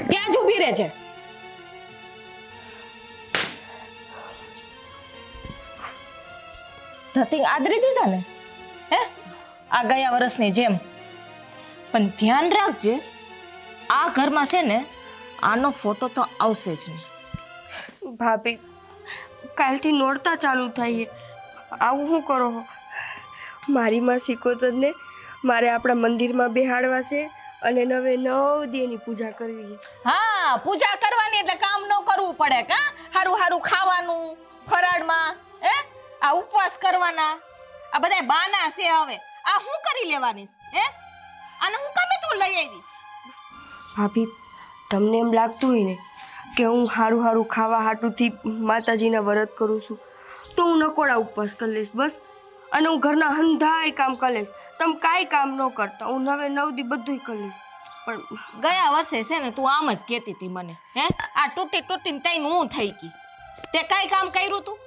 ત્યાં જ ઊભી રહે છે. ધતિંગ આદરી દીધા ને હે આ ગયા વર્ષની જેમ. પણ ધ્યાન રાખજે, આ ઘરમાં છે ને આનો ફોટો તો આવશે જ નહીં. ભાભી કાલથી નોરતા ચાલુ થાય આવું શું કરો? મારી માં સિકોતરને મારે આપણા મંદિરમાં બેહાડવા છે અને 9 દી એની પૂજા કરવી છે. હા, પૂજા કરવાની એટલે કામ ન કરવું પડે. કા હારું હારું ખાવાનું ફરાળમાં, હે આ ઉપવાસ કરવાના, આ બધા બાના છે. હવે આ હું કરી લેવાની હે? અને હું કમે તું લઈ આવી? ભાભી તમને એમ લાગતું હોય ને કે હું હારું હારું ખાવા હાટુથી માતાજીના વ્રત કરું છું તો હું નકોડા ઉપવાસ કરી લઈશ બસ, અને હું ઘરના હંધાય કામ કરી લઈશ. તમે કાંઈ કામ ન કરતા, હું 9 દી બધું કરી લઈશ. પણ ગયા વર્ષે છે ને તું આમ જ કહેતી હતી મને, હે આ તૂટી તૂટીને તઈને હું થઈ ગઈ. તે કાંઈ કામ કર્યું તું?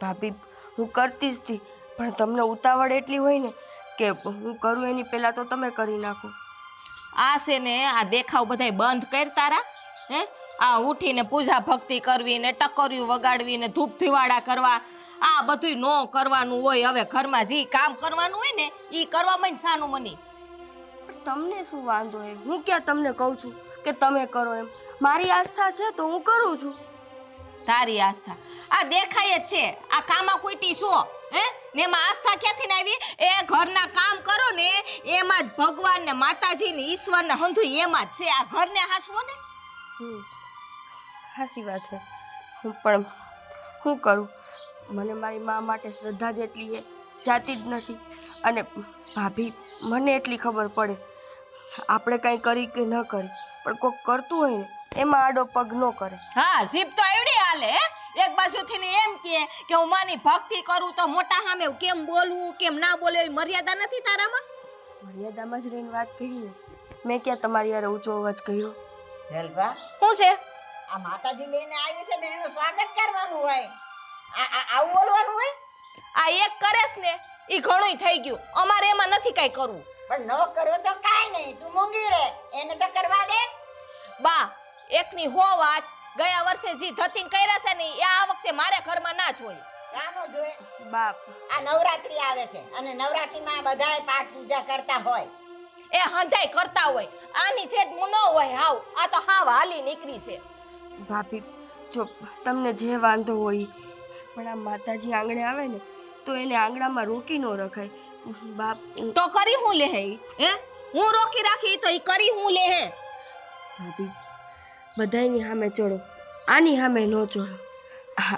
ભાભી હું કરતી જ હતી, પણ તમને ઉતાવળ એટલી હોય ને કે હું કરું એની પહેલાં તો તમે કરી નાખો. આ છે ને આ દેખાવ બધાય બંધ કર તારા. હે આ ઉઠીને પૂજા ભક્તિ કરવી ને ટકોરિયું વગાડવી ને ધૂપ ધીવાડા કરવા, આ બધુંય નો કરવાનું હોય. હવે ઘરમાં જે કામ કરવાનું હોય ને એ કરવામાં જ સાનું મની. પણ તમને શું વાંધો એમ? હું ક્યાં તમને કહું છું કે તમે કરો એમ? મારી આસ્થા છે તો હું કરું છું. તારી આસ્થા આ દેખાય જ છે. આ કામા કુઈટી છો હે ને એમાં આસ્થા ક્યાંથી આવી? એ ઘરના કામ કરો ને એમાં જ ભગવાન ને માતાજી ને ઈશ્વર ને હંધુ એમાં જ છે. આ ઘરને હાસવો ને. સાચી વાત છે. હું પણ શું કરું? મને મારી મા માટે શ્રદ્ધા જેટલી છે જાતી જ નથી. અને ભાભી મને એટલી ખબર પડે, આપણે કાંઈ કરી કે ન કરી પણ કોઈક કરતું હોય ને એમાં આડો પગ ન કરે. હા, જીભ તો એવડી હાલે હે. એક બાજુથી ને એમ કે હું માની ભક્તિ કરું તો મોટા સામે કેમ બોલવું કેમ ના બોલવું એવી મર્યાદા નથી તારામાં? મર્યાદામાં જ રહીને વાત કરી ને. મેં ક્યાં તમારી યાર ઊંચો અવાજ કર્યો? જલપા, શું છે? આ માતાજી લઈને આવી છે ને એનું સ્વાગત કરવાનું હોય. આવું બોલવાનું હોય? આ એક કરેસ ને ઈ ઘણુંય થઈ ગયું. અમારે એમાં નથી કાઈ કરવું. પણ ન કરો તો કાઈ નહીં, તું મૂંગી રહે, એને તો કરવા દે. બા, એકની હો વાત. ગયા વર્ષે જે ધતિંગ કર્યા છે ને એ આ વખતે મારે ઘરમાં ના જોઈએ. કાનો જોએ? બાપ, આ નવરાત્રી આવે છે અને નવરાત્રીમાં બધાય પાઠ પૂજા કરતા હોય. એ હંધાય કરતા હોય. આની જેટ ન હોય હાવ. આ તો હાવ હાલી નીકળી છે. ભાભી જો તમને જે વાંધો હોય, પણ આ માતાજી આંગણે આવે ને તો એને આંગણામાં રોકી ન રખાય. બાપ, તો કરી હું લે હે? હે હું રોકી રાખી તો ઈ કરી હું લે હે? ભાભી બધાયની સામે ચડો, આની સામે ન ચડો.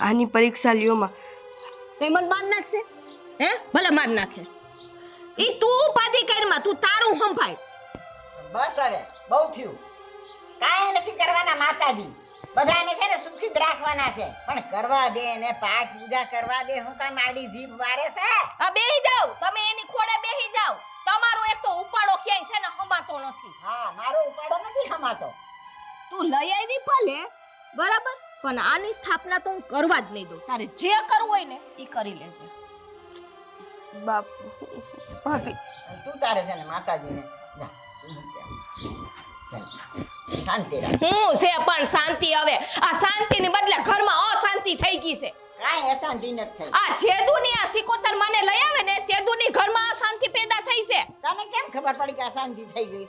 આની પરીક્ષા લ્યોમાં. તે મન માર નાખશે? હે ભલે માર નાખે. ઈ તું ઉપાધી કરમાં, તું તારું સંભાળ. બસ હવે બહુ થયું. કાંઈ નથી કરવાના માતાજી. બધાને છે ને સુખી જ રાખવાના છે. પણ કરવા દે ને પાઠ પૂજા કરવા દે. હું કાંઈ માડી જીભ વારે છે? આ બેહી જાવ, તમે એની ખોડે બેહી જાવ. તમારો એક તો ઉપાડો ક્યાંય છે ને હમાતો નથી. હા, મારો ઉપાડો નથી ખમાતો. તું લઈ આવી ભલે બરાબર, પણ આની સ્થાપના તો હું કરવા જ નહીં દઉં. તારે જે કરવું હોય ને ઈ કરી લેજે. બાપ, ભાભી તું તારે છે ને માતાજીને જા, શાંતિ રાખ. હું છે પણ શાંતિ? હવે આ શાંતિની બદલે ઘરમાં અશાંતિ થઈ ગઈ છે. કાંઈ અશાંતિ નથી થઈ. આ જેદુની આ સિકોતર મને લઈ આવે ને તેદુની ઘરમાં અશાંતિ પેદા થઈ છે. તને કેમ ખબર પડી કે અશાંતિ થઈ ગઈ?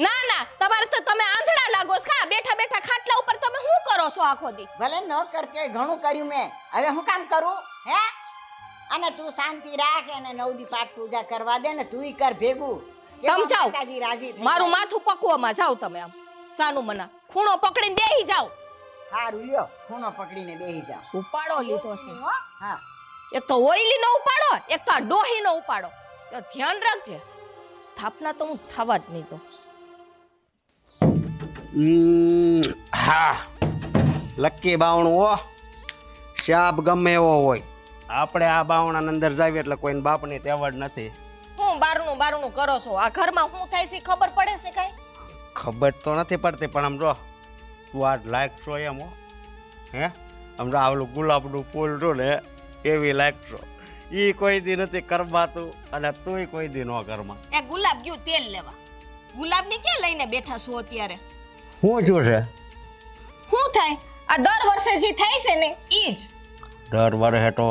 ના ના, તમારે તો તમે આંધળા લાગો છો. કા બેઠા બેઠા ખાટલા ઉપર તમે શું કરો છો આખો દી? ભલે ન કરતી હોય, ઘણું કર્યું મેં. હવે હું કામ કરું હે? અને તું શાંતિ રાખ અને 9 દી પાઠ પૂજા કરવા દે ને તુંય કર ભેગું. તમ જાઓ, માતાજી રાજી થઈ મારું જાય. માથું પકવામાં જાવ તમે. આમ સાનું મના ખૂણો પકડીને બેહી જાવ. સારું લ્યો, ખૂણો પકડીને બેહી જા. ઉપાડો લીધો છે. હા, એક તો ઓઈલી નો ઉપાડો, એક તો ડોહી નો ઉપાડો. તો ધ્યાન રાખજે, સ્થાપના તો હું થવા જ નહીં દઉં. હા, લક્કી બાવણું હો. શાપ ગમે એવો હોય, આપણે આ બાવણાની અંદર જાવીએ એટલે કોઈને બાપની તેવડ નથી. હું બારણું કરો છો? આ ઘરમાં શું થાય છે ખબર પડે છે કાઈ? ખબર તો નથી પડતી, પણ આમ જો તું આ લાયક છો એમ હો. હે હમણાં આવલું ગુલાબનું ફૂલ જો ને એવી લાયક છો. એ કોઈ દી નથી કરવાતું અને તુંય કોઈ દી ન કરમાં. એ ગુલાબ ગયું તેલ લેવા. ગુલાબની ક્યાં લઈને બેઠા છો અત્યારે? શું થયું છે? શું થાય? આ દર વર્ષે જે થાય છે ને ઈ જ. દર વર્ષે તો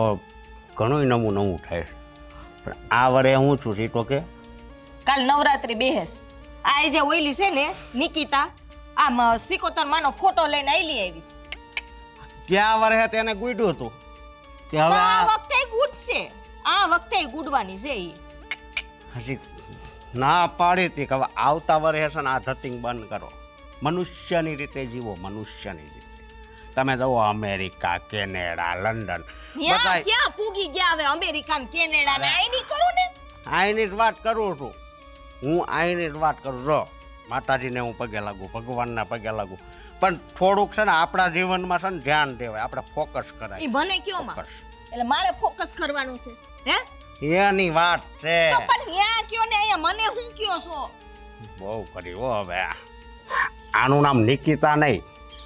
ઘણું નવું થાય છે, પણ આ વર્ષે હું છું ઈ તો કે કાલ નવરાત્રી બેહેસ. આ જે ઓઈલી છે ને નિકિતા, આમ સિકોતર માનો ફોટો લઈને આઈલી આવીશ. ક્યાં વર્ષે તેને ગુડ્યું હતું કે હવે આ આ વખતે ગુડશે, આ વખતે ગુડવાની છે ઈ. હજી ના પાડી હતી કે હવે આવતા વર્ષે છે ને આ ધતિંગ બંધ કરો, મનુષ્યની રીતે જીવો, મનુષ્યની રીતે. તમે જુઓ અમેરિકા, કેનેડા, લંડન, ન્યા બધાય ક્યાં પૂગી ગયા હવે અમેરિકા ને કેનેડા ને આઈ ની કરું ને. આઈની જ વાત કરું છું હું, આઈની જ વાત કરું. જો માતાજીને હું પગે લાગુ, ભગવાનના પગે લાગુ, પણ થોડુંક છે ને આપણા જીવનમાં છે ને ધ્યાન દેવાય, આપણે ફોકસ ઈ કરાય. મને કયો માં, ફોકસ એટલે મારે ફોકસ કરવાનું છે હે? એની વાત છે. તો પણ ન્યા કયો ને અહીંયા મને હું કયો છો? બહુ કરી હો હવે. આનું નામ નિકિતા નહીં,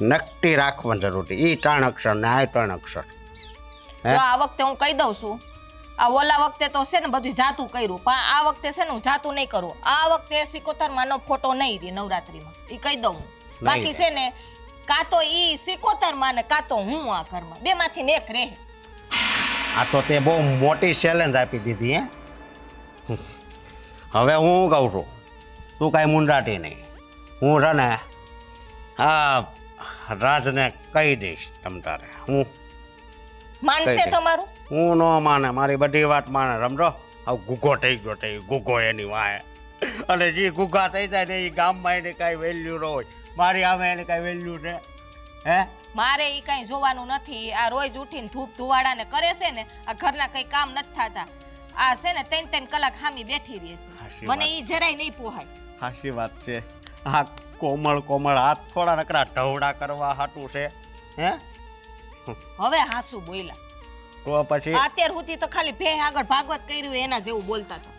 નક્કી રાખવાની જરૂર છે. ઈ 3 અક્ષર ને આ 3 અક્ષર. હે? જો આ વખતે હું કહી દઉં છું, આ ઓલા વખતે તો છે ને બધું જાતું કર્યું, પણ આ વખતે છે ને હું જાતું નહીં કરું. આ વખતે સિકોતર માનો ફોટો નહીં રહે નવરાત્રીમાં, ઈ કહી દઉં હું. બાકી છે ને કાં તો ઈ સિકોતર માં કાં તો હું આ ઘરમાં, બે માંથી ને એક રહે. આ તો તે બહુ મોટી ચેલેન્જ આપી દીધી હે. હવે હું કહું છું, તું કાંઈ મુંડાટી નહીં. હું છે ને આ રાજને કહી દઈશ તમ તારે. હું માનશે કઈ દે. તમારું? હું ન માને, મારી બધી વાત માને. રમજો આવ ગુગો થઈ ગયો તે ગુગો એની વાહે, અને જે ગુગા થઈ જાય ને એ ગામમાં એની કાંઈ વેલ્યુ ન હોય, મારી આમે એની કાંઈ વેલ્યુ છે હે? મારે ઈ કઈ જોવાનું નથી. આ રોજ ઉઠીને ધૂપ ધુવાડા ને કરે છે ને, આ ઘરના કઈ કામ નથી થતા. આ છે ને 3 કલાક હામી બેઠી રહે છે. હાચી મને વાત. ઈ જરાય નહીં પોહાય. હાચી વાત છે. આ કોમળ હાથ થોડા નકરા ઢવડા કરવા હાટું છે હે? હવે હાસુ બોલ્યા. તો પછી અત્યાર સુધી તો ખાલી ભે આગળ ભાગવત કર્યું એના જેવું બોલતા હતા.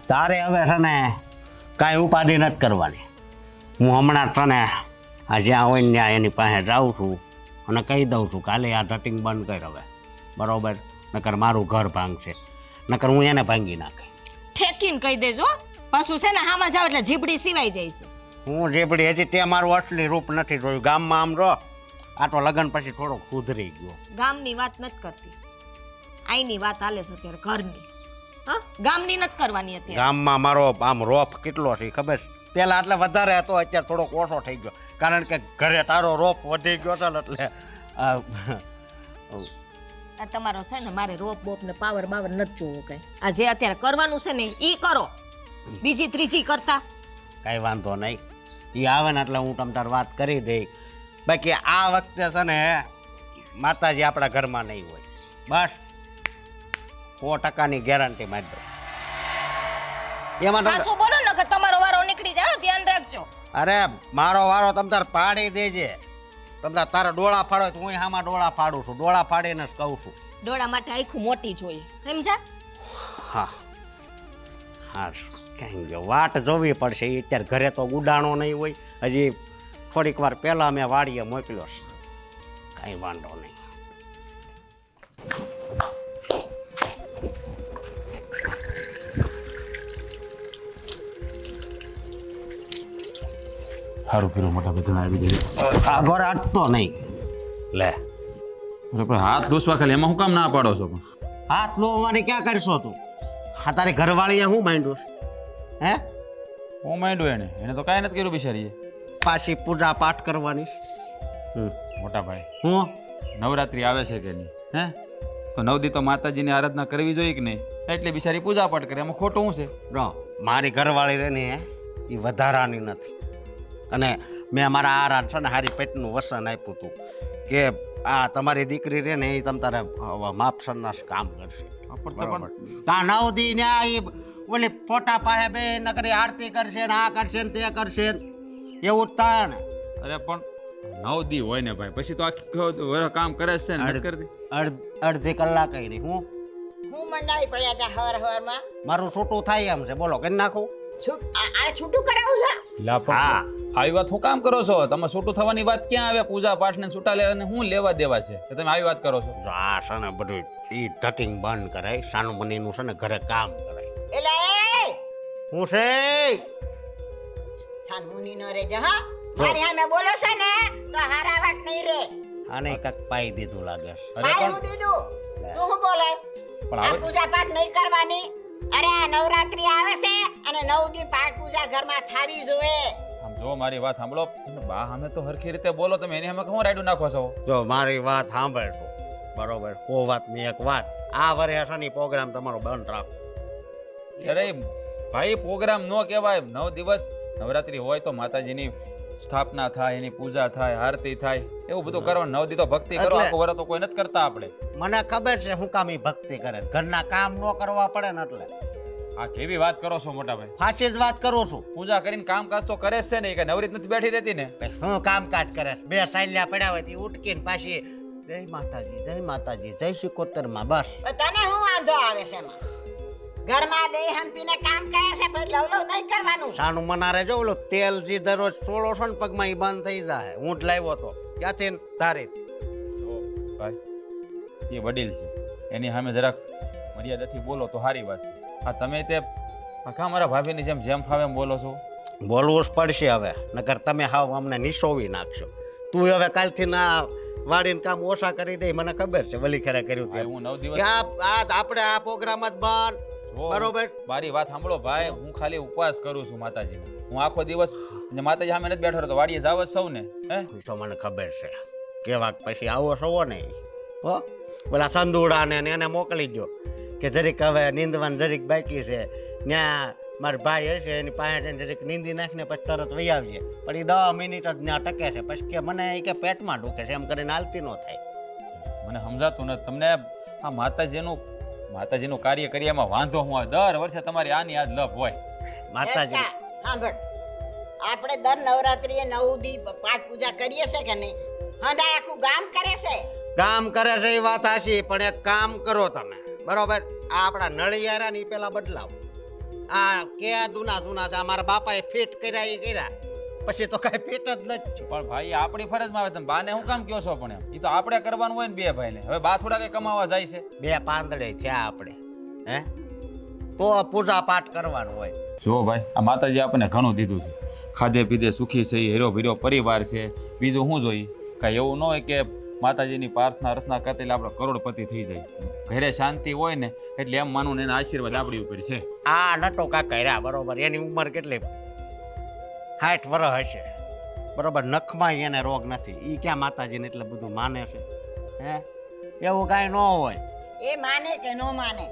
તારે હવે છે ને કાંઈ ઉપાધિ નથી કરવાની. હું હમણાં છે ને આ જ્યાં હોય ને ત્યાં એની પાસે જાઉં છું અને કહી દઉં છું કાલે આ ધટિંગ બંધ કર હવે, બરોબર? નકર મારું ઘર ભાંગશે, નકર હું એને ભાંગી નાખી. ઠેકીને કહી દેજો, પાછું છે ને હામાં જાવ એટલે જીબડી સિવાય જાય છે. હું જેપડી હજી તે મારું અસલી રૂપ નથી જોયું ગામમાં. આમ રો આ તો લગ્ન પછી થોડોક સુધરી ગયો. ગામની વાત નથી કરતી, આઈની વાત હાલે છે અત્યારે, ઘરની. હા, ગામની નથી કરવાની અત્યારે. ગામમાં મારો આમ રોપ કેટલો છે ખબર છે? પહેલા એટલે વધારે હતો, અત્યારે થોડોક ઓછો થઈ ગયો, કારણ કે ઘરે તારો રોપ વધી ગયો છે ને એટલે આ તમારો છે ને મારે રોપ બોપ ને પાવર બાવર નથી જોવું કઈ. આ જે અત્યારે કરવાનું છે ને ઈ કરો, બીજી ત્રીજી કરતા કાંઈ વાંધો નહીં. એ આવે ને એટલે હું તમ તાર વાત કરી દઈ. બાકી આ વખતે છે ને માતાજી આપણા ઘરમાં નહીં હોય, બસ 100%ની ગેરંટી મારી દઉં. એમાં હા શું બોલો ને કે તમારો વારો નીકળી જાય, ધ્યાન રાખજો. અરે મારો વારો તમ તાર પાડી દેજે. તમ તાર તારા ડોળા ફાડો તો હું આમાં ડોળા ફાડું છું, ડોળા ફાડીને જ કહું છું. ડોળા માટે આખું મોટી જોઈએ, સમજા? હા હા, ક્યાંય ગયો, વાટ જોવી પડશે. એ અત્યારે ઘરે તો ઉડાણો નહીં હોય. હજી થોડીક વાર પહેલા મેં વાડીએ મોકલ્યો છે, કાંઈ વાંધો નહીં. સારું કર્યું મોટા બધા આવી ગઈ. આ ઘર આટતો નહીં લે. અરે પણ હાથ લૂસવા ખાલી એમાં હું કામ ના પાડો છો? પણ હાથ લોવાની ક્યાં કરશો તું? હા, તારી ઘરવાળીએ શું માંડ્યું હે? હું માંડ્યું એને તો કાંઈ નથી કર્યું બિચારીએ. પાછી પૂજા પાઠ કરવાની. મોટા ભાઈ, હું નવરાત્રી આવે છે કે નહીં હે? તો 9 દી તો માતાજીની આરાધના કરવી જોઈએ કે નહીં? એટલે બિચારી પૂજા પાઠ કરે, એમાં ખોટું શું છે? જો મારી ઘરવાળી રહે ને એ વધારાની નથી, અને મેં મારા આરાધ છે ને હારી પેટનું વસન આપ્યું હતું કે આ તમારી દીકરી રહે ને એ તમ તારે માપસરના કામ કરશે. બરાબર? તા 9 દી ન્યા એ ઓલી ફોટા પાસે બે નકરી આરતી કરશે ને આ કરશે ને તે કરશે ને એવું જ થાય ને. અરે પણ 9 દી હોય ને ભાઈ, પછી તો આખું કામ કરે છે ને નથી કરતી. અડધી કલાક નહીં. હું મંડાવી પડ્યા હતા હવારમાં. મારું છૂટું થાય એમ છે, બોલો કરી નાખું. આ છૂટું કરાવું છે? લા પણ હા, આવી વાત શું કામ કરો છો તમે? છૂટું થવાની વાત ક્યાં આવે? પૂજા પાઠ ને છૂટા લેવાને શું લેવા દેવા છે કે તમે આવી વાત કરો છો? જો આ છે ને બધું ઈ ધતિંગ બંધ કરાય, સાનું મનીનું છે ને ઘરે કામ કરાય. એટલે હું છે છાનમુની નો રેજે હા મારી સામે બોલો છે ને તો હારા વાત નહીં રે. આને કાંઈક પાઈ દીધું લાગે છે. અરે ભાઈ પણ હું દીધું તું શું બોલેસ? પણ આ હવે પૂજા પાઠ નહીં કરવાની. અરે આ નવરાત્રી આવે છે અને 9 દી પાઠ પૂજા ઘરમાં થાવી જોઈએ. આમ જો મારી વાત સાંભળો બા અમે તો હરખી રીતે બોલો તમે એની સામે હું રાયડું નાખો છો. જો મારી વાત સાંભળ તું બરોબર કો વાતની એક વાત આ વર્ષની પ્રોગ્રામ તમારો બંધ રાખો. અરે ભાઈ પ્રોગ્રામ નો કહેવાય 9 દિવસ નવરાત્રી હોય તો માતાજીની સ્થાપના થાય એની પૂજા થાય આરતી થાય એવું બધું કરવાનું 9 દી તો ભક્તિ કરો એટલે- આખું વર્ષ તો કોઈ નથી કરતા આપણે. મને ખબર છે હું કામ ઈ ભક્તિ કરે ઘરના કામ ન કરવા પડે ને એટલે આ કેવી વાત કરો છો મોટા ભાઈ? સાચી જ વાત કરું છું. પૂજા કરીને કામકાજ તો કરે જ છે ને કે નવરી જ નથી બેઠી રહેતી ને. હું કામકાજ કરે છે? બે સાયલ્યા પડ્યા હોય તે ઉટકીને પાછી જય માતાજી જય શિકોતર માં બસ. પણ તને શું વાંધો આવે છે એમાં? ઘરમાં બે હંપીને કામ કરે છે પણ લવ નહીં કરવાનું. સાનું મનારે જો ઓલું તેલ જે દરરોજ સોળો છો ને પગમાં ઈ બંધ થઈ જાય. હું જ લાવ્યો તો ક્યાંથી ને તારેથી. જો ભાઈ એ વડીલ છે એની સામે જરાક મર્યાદાથી બોલો તો સારી વાત છે. આ તમે તે આખા મારા ભાભીની જેમ ફાવે એમ બોલો છો. બોલવું જ પડશે હવે નકર તમે હાવ અમને નિશોવી નાખશો. તું હવે કાલથી ના વાડીને કામ ઓછા કરી દે મને ખબર છે વલી ખેરે કર્યું ભાઈ, તે હું 9 દિવસ કે આપણે આ પ્રોગ્રામ જ બંધ જો, બરોબર. મારી વાત સાંભળો ભાઈ હું ખાલી ઉપવાસ કરું છું માતાજીને. હું આખો દિવસ ને માતાજી સામે નથી બેઠો તો વાડીએ જાવ જ સૌ ને હે ઈ તો મને ખબર છે કેવા પછી આવો સવો ને હો પેલા સંદુડા ને એને મોકલી દો કે જરીક હવે નીંદવાનું જરીક બાકી છે ત્યાં મારા ભાઈ હશે એની પાસે જઈને જરીક નીંદી નાખીને પછી તરત વહી આવજે. પણ એ 10 મિનિટ જ ત્યાં ટકે છે પછી કે મને ઈ કે પેટમાં દુખે છે એમ કરીને હાલતી ન થાય. મને સમજાતું નથી તમને આ માતાજીનું કાર્ય કરીએ એમાં વાંધો હું આવે? દર વર્ષે તમારી આની આજ લપ હોય. માતાજી એસકા, સાંભળ આપણે દર નવરાત્રીએ 9 દી પાઠ પૂજા કરીએ છે કે નહીં? હંધાય આખું ગામ કરે છે. કામ કરે છે એ વાત હાચી પણ એક કામ કરો તમે બરોબર. આ આપણા નળિયારા ને ઈ પેલા બદલાવો. આ કે જૂના છે અમારા બાપાએ ફિટ કર્યા એ કર્યા પછી તો કઈ ફિટ જ નથી. પણ ભાઈ એ આપણી ફરજમાં આવે તમે બાને હું કામ કહો છો? પણ એમ એ તો આપણે કરવાનું હોય ને બે ભાઈને. હવે બા થોડા કઈ કમાવા જાય છે. બે પાંદડે છે આપણે હે તો પૂજા પાઠ કરવાનું હોય. જો ભાઈ આ માતાજી આપણને ઘણું દીધું છે. ખાધે પીધે સુખી છે હીરો ભીરો પરિવાર છે. બીજું શું જોઈએ? કાંઈ એવું ન હોય કે માતાજીની પ્રાર્થના રચના કરતા એટલે આપણે કરોડપતિ થઈ જાય. ઘરે શાંતિ હોય ને એટલે એમ માનવું ને એના આશીર્વાદ આપણી ઉપર છે. આ નટો કાકા રહ્યા બરોબર એની ઉંમર કેટલી 60 વર્ષ હશે બરોબર. નખમાં એને રોગ નથી. ઈ ક્યાં માતાજીને એટલે બધું માને છે હે? એવું કાંઈ ન હોય. એ માને કે ન માને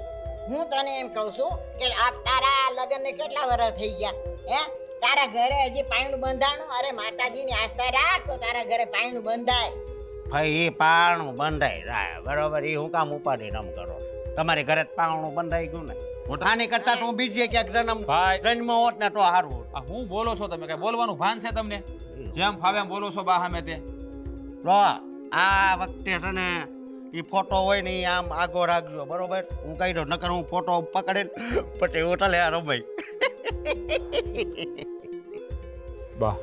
હું તને એમ કહું છું કે આ તારા લગ્નને કેટલા વર્ષ થઈ ગયા હે? તારા ઘરે હજી પાયણું બંધાણું? અરે માતાજીની આસ્થા રાખ તો તારા ઘરે પાયણું બંધાય. ભાઈ એ પાણું બંધાઈ જાય બરોબર. એ હું કામ ઉપાડી રમ કરો? તમારી ઘરે જ પાણું બંધાઈ ગયું ને. આની કરતા તો હું બીજે ક્યાંક ભાઈ જન્મ હોત ને તો સારું. આ હું બોલો છો તમે? કઈ બોલવાનું ભાન છે તમને? જેમ ફાવે એમ બોલો છો બા સામે તે. તો આ વખતે છે ને એ ફોટો હોય ને ઈ આમ આગો રાખજો બરોબર. હું કહી દઉં નકર હું ફોટો પકડીને પછી હોટલે યાર ભાઈ. બા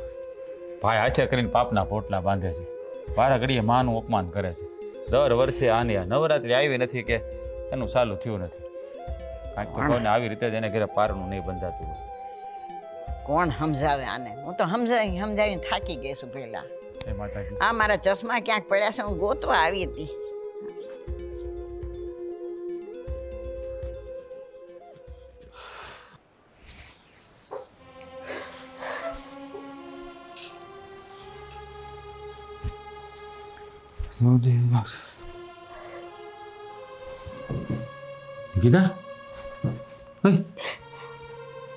ભાઈ હાથે કરીને પાપના પોટલા બાંધે છે. વારા ઘડીએ માનું અપમાન કરે છે. દર વર્ષે આની આ નવરાત્રી આવી નથી કે એનું ચાલુ થયું નથી. કાંઈક તો કોઈને આવી રીતે જ એને ઘરે પારનું નહીં બંધાતું હોય. કોણ સમજાવે આને? હું તો સમજાવીને થાકી ગઈ છું પેલા. હે માતાજી આ મારા ચશ્મા ક્યાંક પડ્યા છે હું ગોતવા આવી હતી. ગીતા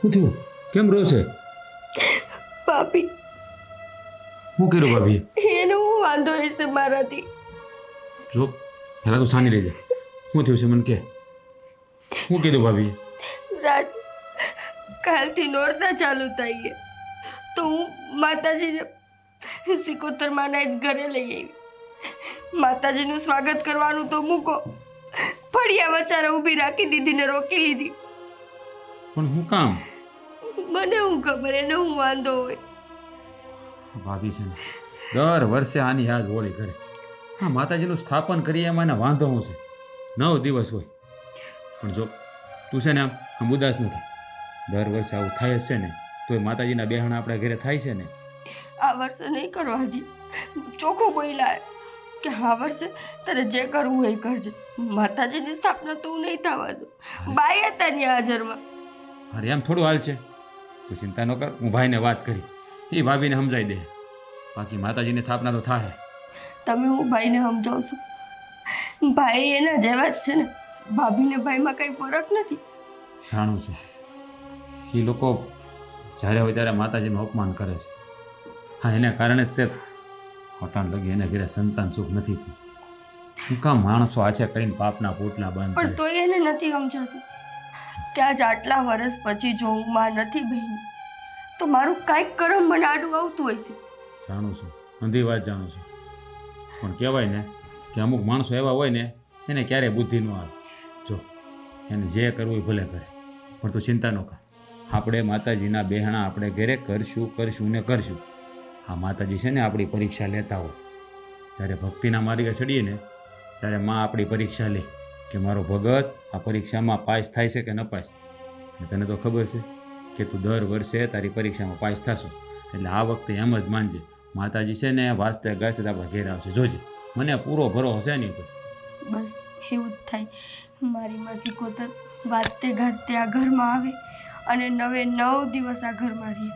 શું થયું? કેમ રો છે? ભાભી શું કર્યું ભાભી? એને હું વાંધો હશે મારાથી. જો હેલા તું સાની રહી જા. શું થયું છે મને કે? શું કીધું ભાભી? રાજ કાલથી નોરતા ચાલુ થઈ છે તો હું માતાજીને સિકોતર માના જ ઘરે લઈ આવી. માતાજીનું સ્વાગત કરવાનું તો મૂકો, ફળિયા વચારે ઊભી રાખી દીધી ને રોકી લીધી. પણ હું કામ? મને હું ખબર એને હું વાંધો હોય. ભાભી છે ને દર વર્ષે આની યાદ હોળી કરે. હા માતાજીનું સ્થાપન કરીએ એમાં એને વાંધો શું છે? 9 દિવસ હોય. પણ જો તું છે ને આમ ઉદાસ ન થાય. દર વર્ષે આવું થાય જ છે ને તોય માતાજીના બેહણા આપણા ઘરે થાય છે ને. આ વર્ષે નહીં કરવા દી. ચોખ્ખું બોલ્યા કે આ વર્ષે તારે જે કરવું હોય એ કરજે. માતાજીની સ્થાપના તો હું નહીં થવા દઉં. બાઈ હતા ની હાજરમાં. અરે એમ થોડું હાલ છે, તું ચિંતા ન કર. હું ભાઈને વાત કરી, એ ભાભીને સમજાવી દે. બાકી માતાજીની સ્થાપના તો થાય. તમે હું ભાઈને સમજાવું છું. ભાઈ એના જેવા જ છે ને. ભાભીને ભાઈમાં કંઈ ફરક નથી. જાણું છું એ લોકો જ્યારે હોય ત્યારે માતાજીનું અપમાન કરે છે. હા, એને કારણે જ તે હોટાણ લગી એને ઘરે સંતાન સુખ નથી થયું. શું કામ માણસો આછે કરીને પાપના પોટલા બંધ પણ થાય? તોય એને નથી સમજાતું કે આજ આટલા વર્ષ પછી જો હું માં નથી બહેની તો મારું કાંઈક કરમ મને આડું આવતું હોય છે. જાણું છું, અંધી વાત જાણું છું, પણ કહેવાય ને કે અમુક માણસો એવા હોય ને એને ક્યારેય બુદ્ધિ ન આવે. જો એને જે કરવું એ ભલે કરે, પણ તું ચિંતા ન કર. આપણે માતાજીના બેહણા આપણે ઘરે કરશું ને કરશું. આ માતાજી છે ને આપણી પરીક્ષા લેતા હોય. જ્યારે ભક્તિના માર્ગે ચડીએ ને ત્યારે માં આપણી પરીક્ષા લે કે મારો ભગત આ પરીક્ષામાં પાસ થાય છે કે ન પાસ. અને તને તો ખબર છે કે તું દર વર્ષે તારી પરીક્ષામાં પાસ થશો. એટલે આ વખતે એમ જ માનજે, માતાજી છે ને વાસ્તે ગાસ્તે આપણા ઘેર આવશે. જોજે, મને પૂરો ભરોસો છે નહીં. બસ એવું જ થાય. મારી માંથી કોતર વાજતે ગાજતે આ ઘરમાં આવે અને 9 દિવસ આ ઘરમાં રહે.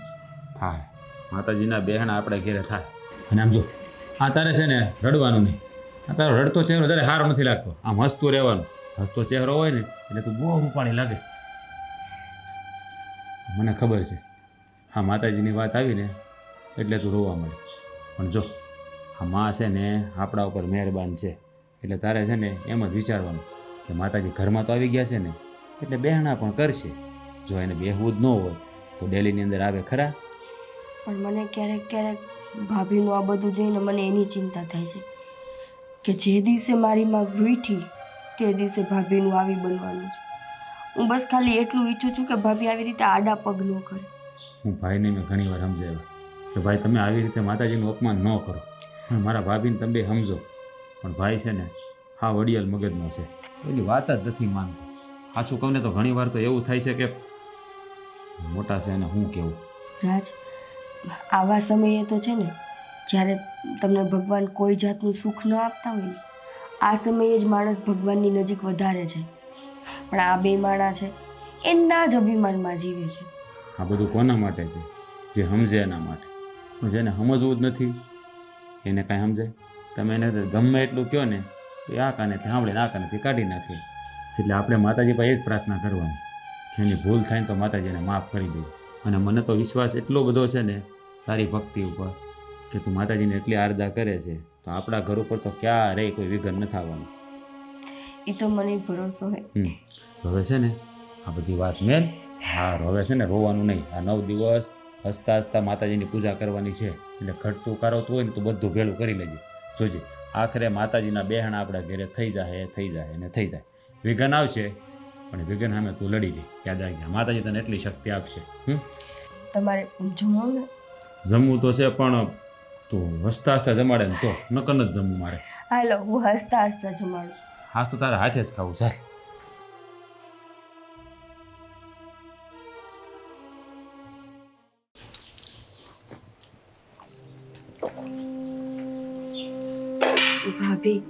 થાય માતાજીના બેહણા આપણે ઘેરે થાય. અને આમ જો, આ તારે છે ને રડવાનું નહીં. આ તારો રડતો ચહેરો જ્યારે સારો નથી લાગતો. આમ હસતું રહેવાનું. હસતો ચહેરો હોય ને એટલે તું બહુ રૂપાળી લાગે. મને ખબર છે હા, માતાજીની વાત આવી ને એટલે તું રોવા મળે. પણ જો, આ માં છે ને આપણા ઉપર મહેરબાન છે. એટલે તારે છે ને એમ જ વિચારવાનું કે માતાજી ઘરમાં તો આવી ગયા છે ને એટલે બેહણા પણ કરશે. જો એને બેહવું જ ન હોય તો ડેલીની અંદર આવે ખરા. પણ મને ક્યારેક ક્યારેક ભાભીનું આ બધું જોઈને મને એની ચિંતા થાય છે કે જે દિવસે મારી માં રૂઠી તે દિવસે ભાભીનું આવી બનવાનું છે. હું બસ ખાલી એટલું ઈચ્છું છું કે ભાભી આવી રીતે આડા પગ ન કરે. હું ભાઈને મેં ઘણી વાર સમજાવ્યો કે ભાઈ તમે આવી રીતે માતાજીનું અપમાન ન કરો. પણ મારા ભાભીને તમે સમજો. પણ ભાઈ છે ને હા વડિયાલ મગજનો છે, એની વાત જ નથી માનતો. સાચું કહું ને તો ઘણી વાર તો એવું થાય છે કે મોટા છે એને હું કહેવું. રાજ, આવા સમયે તો છે ને જ્યારે તમને ભગવાન કોઈ જાતનું સુખ ન આપતા હોય ને આ સમયે જ માણસ ભગવાનની નજીક વધારે છે. પણ આ બે માણા છે એના જ અભિમાનમાં જીવે છે. આ બધું કોના માટે છે? જે સમજે એના માટે. પણ જેને સમજવું જ નથી એને કાંઈ સમજાય? તમે એને ગમે એટલું કહો ને તો આ કાનેથી સાંભળે ને આ કાનેથી કાઢી નાખે. એટલે આપણે માતાજી પાસે એ જ પ્રાર્થના કરવાની કે એની ભૂલ થાય ને તો માતાજીને માફ કરી દે. અને મને તો વિશ્વાસ એટલો બધો છે ને તારી ભક્તિ ઉપર કે તું માતાજીને એટલી આરદા કરે છે તો આપણા ઘર ઉપર તો ક્યારેય કોઈ વિઘન ન થવાનું. એ તો મને ભરોસો હોય. હવે છે ને આ બધી વાત મેલ. હા, હવે છે ને રોવાનું નહીં. આ 9 દિવસ હસતા હસતા માતાજીની પૂજા કરવાની છે. એટલે ઘટતું કારોતું હોય ને તો બધું ભેળું કરી લેજે. જોજે આખરે માતાજીના બેહણા આપણા ઘરે થઈ જાય અને થઈ જાય. વિઘન આવશે પણ વિઘન સામે તું લડી લે. યાદ આવી ગયા, માતાજી તને એટલી શક્તિ આપશે. તમારે જમવું ને? જમવું તો છે પણ તું હસતા હસતા જમાડે ને તો નકર જ જમવું મારે. હાલો, હું હસતા હસતા જમાડું. હા તો તારા હાથે જ ખાવું. ચાલ. ભાભી,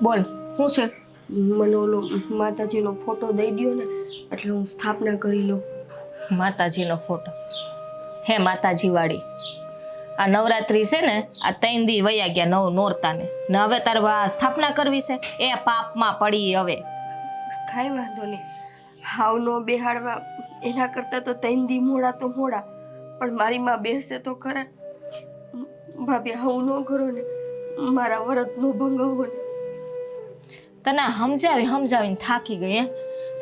બોલ, શું છે? મને ઓલો માતાજીનો ફોટો દઈ દ્યો ને એટલે હું સ્થાપના કરી લઉં. માતાજીનો ફોટો? હે માતાજી વાળી, આ નવરાત્રી છે ને આ 3 દી વયા ગયા નોરતાને ને હવે તારે આ સ્થાપના કરવી છે? એ પાપમાં પડી હવે. કાંઈ વાંધો નહીં, હાવ નો બેહાડવા એના કરતાં તો 3 દી મોડા તો મોડા પણ મારી માં બેસે તો ખરા. ભાભી હાવ ન કરો ને, મારા વ્રતનો ભંગ હો ને. તને સમજાવીને થાકી ગઈ હે?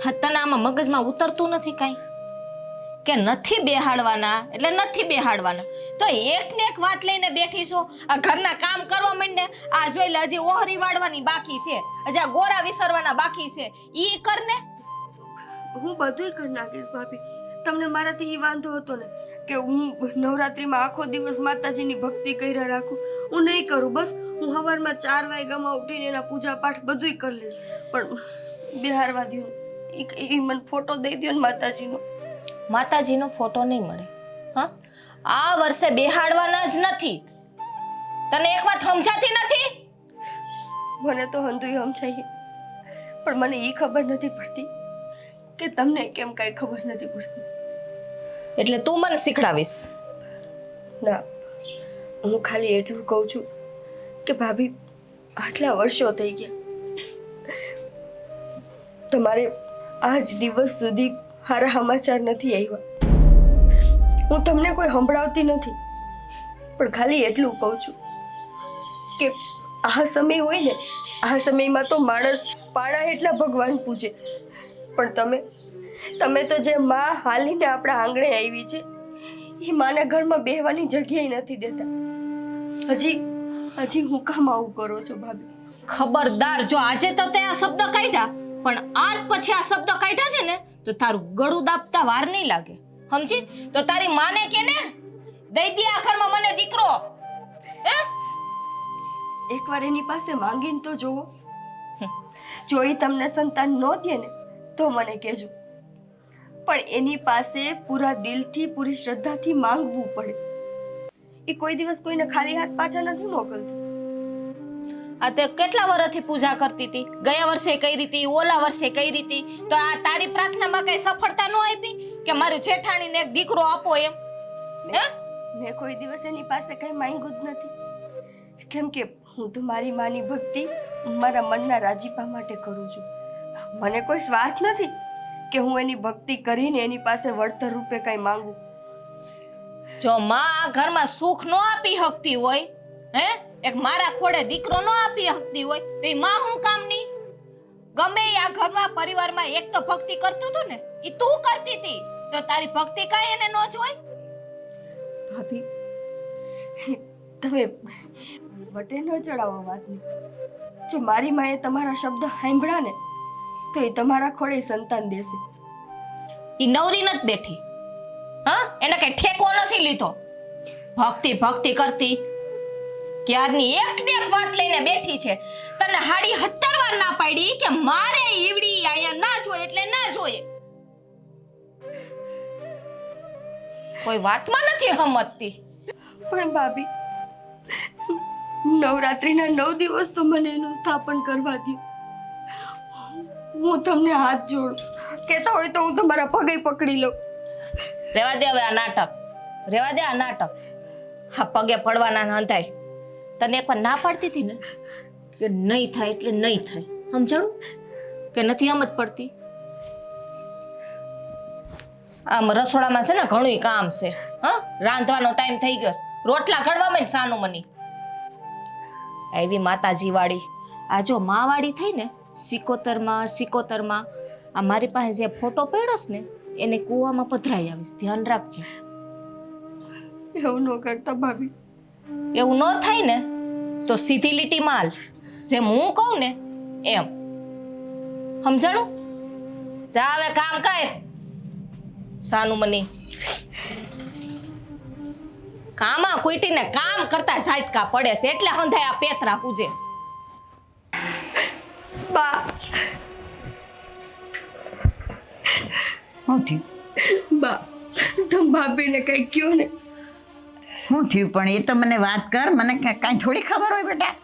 હા, તને આમાં મગજમાં ઉતરતું નથી કાંઈ કે નથી બેહાડવાના એટલે નથી બેહાડવાના? તો એક ને એક વાત લઈને બેઠી છો. આ ઘરના કામ કરવા માંડે. આ જોઈ લે, હજી ઓહરી વાળવાની બાકી છે, હજી આ ગોરા વિસરવાના બાકી છે. ઈ કર ને. હું બધુંય કરી નાખીશ ભાભી. તમને મારાથી એ વાંધો હતો ને કે હું નવરાત્રીમાં આખો દિવસ માતાજીની ભક્તિ કર્યા રાખું? હું નહીં કરું. બસ હું સવારમાં 4 વાગ્યામાં ઉઠીને એના પૂજા પાઠ બધુંય કરી લઈશ. પણ બિહારવા દો, એ મને ફોટો દઈ દો ને માતાજીનો. માતાજીનો ફોટો નહીં મળે. હા, આ વર્ષે બેહાડવાના જ નથી. તને એક વાત સમજાતી નથી? મને તો હંધુય સમજાય, પણ મને એ ખબર નથી પડતી કે તમને કેમ કાંઈ ખબર નથી પડતી. એટલે તું મને શીખડાવીશ? ના, હું ખાલી એટલું કહું છું કે ભાભી, આટલા વર્ષો થઈ ગયા, તમારે આજ દિવસ સુધી સારા સમાચાર નથી આવ્યા. હું તમને કોઈ સંભળાવતી નથી, પણ ખાલી એટલું કહું છું કે આ સમય હોય ને, આ સમયમાં તો માણસ પાણા એટલા ભગવાન પૂજે, પણ તમે તો જે માં હાલીને આપણા આંગણે આવી છે, એ માના ઘરમાં બેહવાની જગ્યાએ નથી દેતા. હજી હું કામ આવું કરો છો ભાભી? ખબરદાર, જો આજે તો તે આ શબ્દ કાઢ્યા, પણ આજ પછી આ શબ્દ કાઢ્યા છે ને તો તારું ગળું દાબતા વાર નહીં લાગે, સમજી? તો તારી માને કે ને દઈ દે આ ઘરમાં મને દીકરો. હે, એકવાર એની પાસે માંગીને તો જોવો. જો એ તમને સંતાન ન દે ને તો મને કહેજો, પણ એની પાસે પૂરા દિલથી, પૂરી શ્રદ્ધાથી માંગવું પડે. એ કોઈ દિવસ કોઈને ખાલી હાથ પાછા નથી મોકલતી. આ તે કેટલા વર્ષથી પૂજા કરતી હતી? ગયા વર્ષે કરી હતી, ઓલા વર્ષે કરી હતી, તો આ તારી પ્રાર્થનામાં કઈ સફળતા ન આપી કે મારી જેઠાણીને એક દીકરો આપો એમ? હે, મેં કોઈ દિવસ એની પાસે કઈ માંગ્યું જ નથી, કેમ કે હું તો મારી માની ભક્તિ મારા મનના રાજીપા માટે કરું છું. મને કોઈ સ્વાર્થ નથી કે હું એની ભક્તિ કરીને એની પાસે વળતર રૂપે કઈ માંગુ. જો માં આ ઘરમાં સુખ ન આપી શકતી હોય, હે, એક મારા ખોડે દીકરો ન આપી શકતી હોય, તો એ માં હું કામની? ગમે આ ઘરમાં પરિવારમાં એક તો ભક્તિ કરતું હતું ને, એ તું કરતી હતી, તો તારી ભક્તિ કાંઈ એને ન જોઈ? ભાભી, તમે વટે ન ચડાવો વાતને. જો મારી માએ તમારા શબ્દ સાંભળ્યા ને તો એ તમારા ખોડે સંતાન દેશે. ઈ નવરી નથી બેઠી, હા, એને કઈ ઠેકો નથી લીધો. ભક્તિ કરતી ક્યારની એક ને એક વાત લઈને બેઠી છે. તને હાડી 17 વાર ના પાડી કે મારે ઈવડી આયા ના જોઈએ એટલે ના જોઈએ. કોઈ વાતમાં નથી સમજતી. પણ ભાભી, નવરાત્રીના 9 દિવસ તો મને એનું સ્થાપન કરવા દો. હું તમને હાથ જોડું, કહેતા હોય તો હું તમારા પગે પકડી લઉં. રેવા દે હવે આ નાટક, રેવા દે આ નાટક. હા, પગે પડવાના ના થાય. તને એકવાર ના પાડતી હતી ને કે નહીં થાય એટલે નહીં થાય, સમજાણું કે નથી સમજ પડતી? આમ રસોડામાં છે ને ઘણું કામ છે. હા, રાંધવાનો ટાઈમ થઈ ગયો છે, રોટલા ઘડવામાં સાનું મની એવી માતાજી વાળી. આ જો માં વાળી થઈ ને, સિકોતરમાં આ મારી પાસે જે ફોટો પડ્યો છે ને એને કૂવામાં પધરાઈ આવીશ, ધ્યાન રાખજે. એવું ન કરતા ભાભી. એવું ન થાય ને તો સીધી લીટી માલ, જેમ હું કહું ને એમ, સમજાણું? જા હવે કામ કર સાનું મની. કામા કુઈટીને કામ કરતા ઝાટકા પડે છે એટલે હંધાય આ પેતરા પૂજે છે. બા, શું થયું? બા, તમે ભાભીને કઈ કયો ને. શું થયું? પણ એ તો મને વાત કર, મને કાંઈ થોડી ખબર હોય બેટા.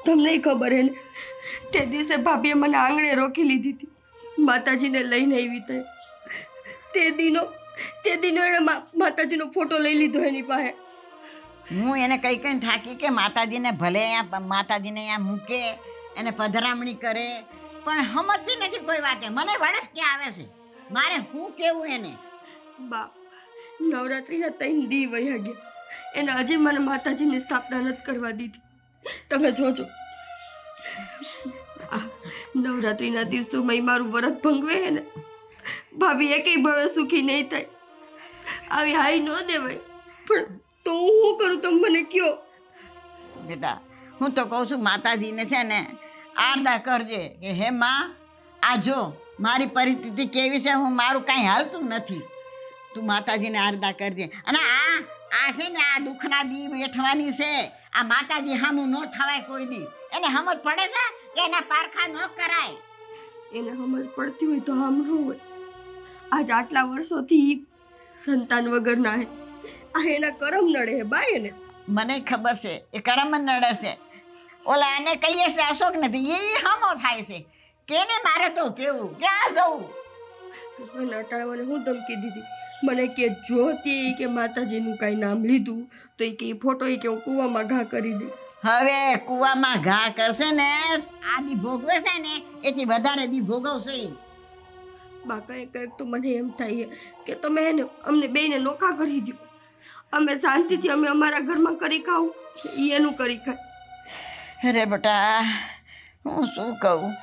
તમને ખબર હે ને, તે દિવસે ભાભીએ મને આંગણે રોકી લીધી હતી, માતાજીને લઈને આવી હતી. તે દિનો એણે માતાજીનો ફોટો લઈ લીધો એની પાસે. હું એને કઈ થાકી કે માતાજીને ભલે અહીંયા માતાજીને અહીંયા મૂકે, એને પધરામણી કરે, પણ સમજતી નથી કોઈ વાતે. મને વળસ ક્યાં આવે છે, મારે શું કેવું એને? બા, નવરાત્રીના 3 દી વયા ગયા, એને હજી મને માતાજીની સ્થાપના નથી કરવા દીધી. તમે જોજો, નવરાત્રીના દિવસોમાં મારું વ્રત ભંગવે હે ને, ભાભી એકેય ભવે સુખી નહીં થાય. આવી હાઈ ન દેવાય, પણ તો હું શું કરું તમે મને કયો. બેટા, હું તો કહું છું માતાજીને છે ને આરડા કરજે કે હે માં, આ જો મારી પરિસ્થિતિ કેવી છે, હું મારું કાંઈ હાલતું નથી, તું માતાજીને આરડા કરજે. અને આ છે ને આ દુઃખના દી વેઠવાની છે, આ માતાજી સામું ન થવાય કોઈ દી. એને સમજ પડે છે કે એના પારખા ન કરાય. એને સમજ પડતી હોય તો આમ ન હોય. આજ આટલા વર્ષોથી સંતાન વગરના હે. આ એના કરમ નડે હે બાય ને. મને ખબર છે એ કરમ જ નડે છે. ઓલા આને કહીએ છે અશોક નથી એ હામો થાય છે. કેને મારે તો કેવું ક્યાં જવું? અને અટાણે મને હું ધમકી દીધી. મને કે જો તે કે માતાજીનું કાંઈ નામ લીધું તો એ કે ફોટો એ કે હું કૂવામાં ઘા કરી દે. હવે કૂવામાં ઘા કરશે ને આ દી ભોગવે છે ને એથી વધારે દી ભોગવશે ઈ. બા કંઈક કંઈક તો મને એમ થાય કે તમે એને અમને બેયને નોખા કરી દો. અમે શાંતિથી અમે અમારા ઘરમાં કરી ખાવું, એ એનું કરી ખાય. અરે બેટા હું શું કહું?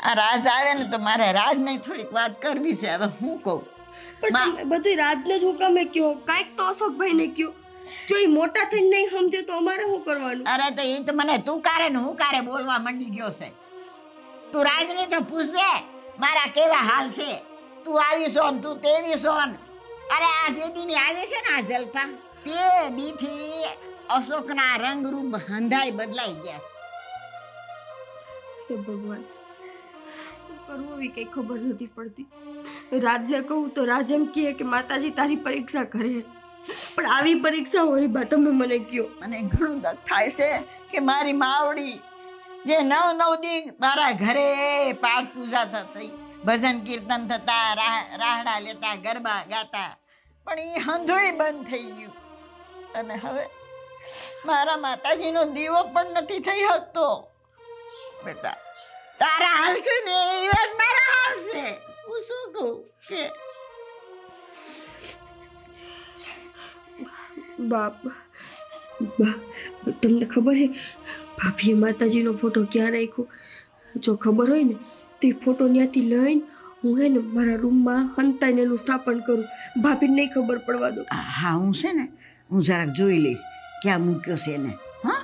આ રાજ આવે ને તો મારે રાજને થોડીક વાત કરવી છે. હવે હું કહું? પણ તમે બધું રાજને જ હું ગમે કયો, કાંઈક તો અશોકભાઈને કયો. જો એ મોટા થઈને નહીં સમજે તો અમારે શું કરવાનું? અરે તો એ તો મને તું કારે ને હું કારે બોલવા માંડી ગયો છે. તું રાજને તો પૂછજે મારા કેવા હાલ છે. તું આવી છો ને તું તેવી છો ને. અરે આ જે દીની આવે છે ને આ જલપા તે દીથી અશોકના રંગરૂપ હંધાઈ બદલાઈ ગયા છે. હે ભગવાન, શું કરવું એવી કંઈ ખબર નથી પડતી. રાજને કહું તો રાજ એમ કહે કે માતાજી તારી પરીક્ષા કરે. પણ આવી પરીક્ષા હોય બા તમે મને કયો. મને ઘણું દુઃખ થાય છે કે મારી માવડી જે 9 દી મારા ઘરે પાઠ પૂજા થતી, ભજન કીર્તન થતા, રાહડા લેતા, ગરબા ગાતા, પણ એ હંધોય બંધ થઈ ગયું. અને હવે મારા માતાજીનો દીવો પણ નથી થઈ શકતો. બેટા તારા હાલશે ને એ વાત મારા હાલશે. હું શું કહું કે બાપ બા તમને ખબર હે ભાભીએ માતાજીનો ફોટો ક્યાં રાખ્યો? જો ખબર હોય ને તો એ ફોટો ત્યાંથી લઈને હું હે ને મારા રૂમમાં હંતાઈને એનું સ્થાપન કરું. ભાભીને નહીં ખબર પડવા દો. હા હું છે ને હું જરાક જોઈ લઈશ ક્યાં મૂક્યો છે ને. હા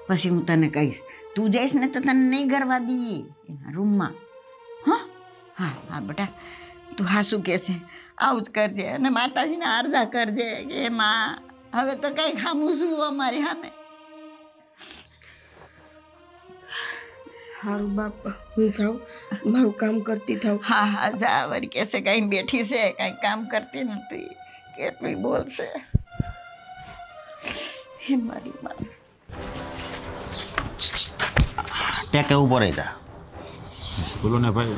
પછી હું તને કહીશ. તું જઈશ ને તો તને નહીં ગરવા દઈએ એના રૂમમાં. હા હા હા બેટા તું હા શું કહે છે આવું જ કરજે. અને માતાજીને આરદા કરજે કે માં હવે તો કંઈ ખામું શું અમારી સામે. સારું બાપ હું જાઉં મારું કામ કરતી થાઉં. હા હા જા વળી કહેશે કંઈ બેઠી છે કંઈ કામ કરતી નથી કેટલું બોલશે. હે મારી માં ટેકે ઉભો રહી જા. બોલો ને ભાઈ.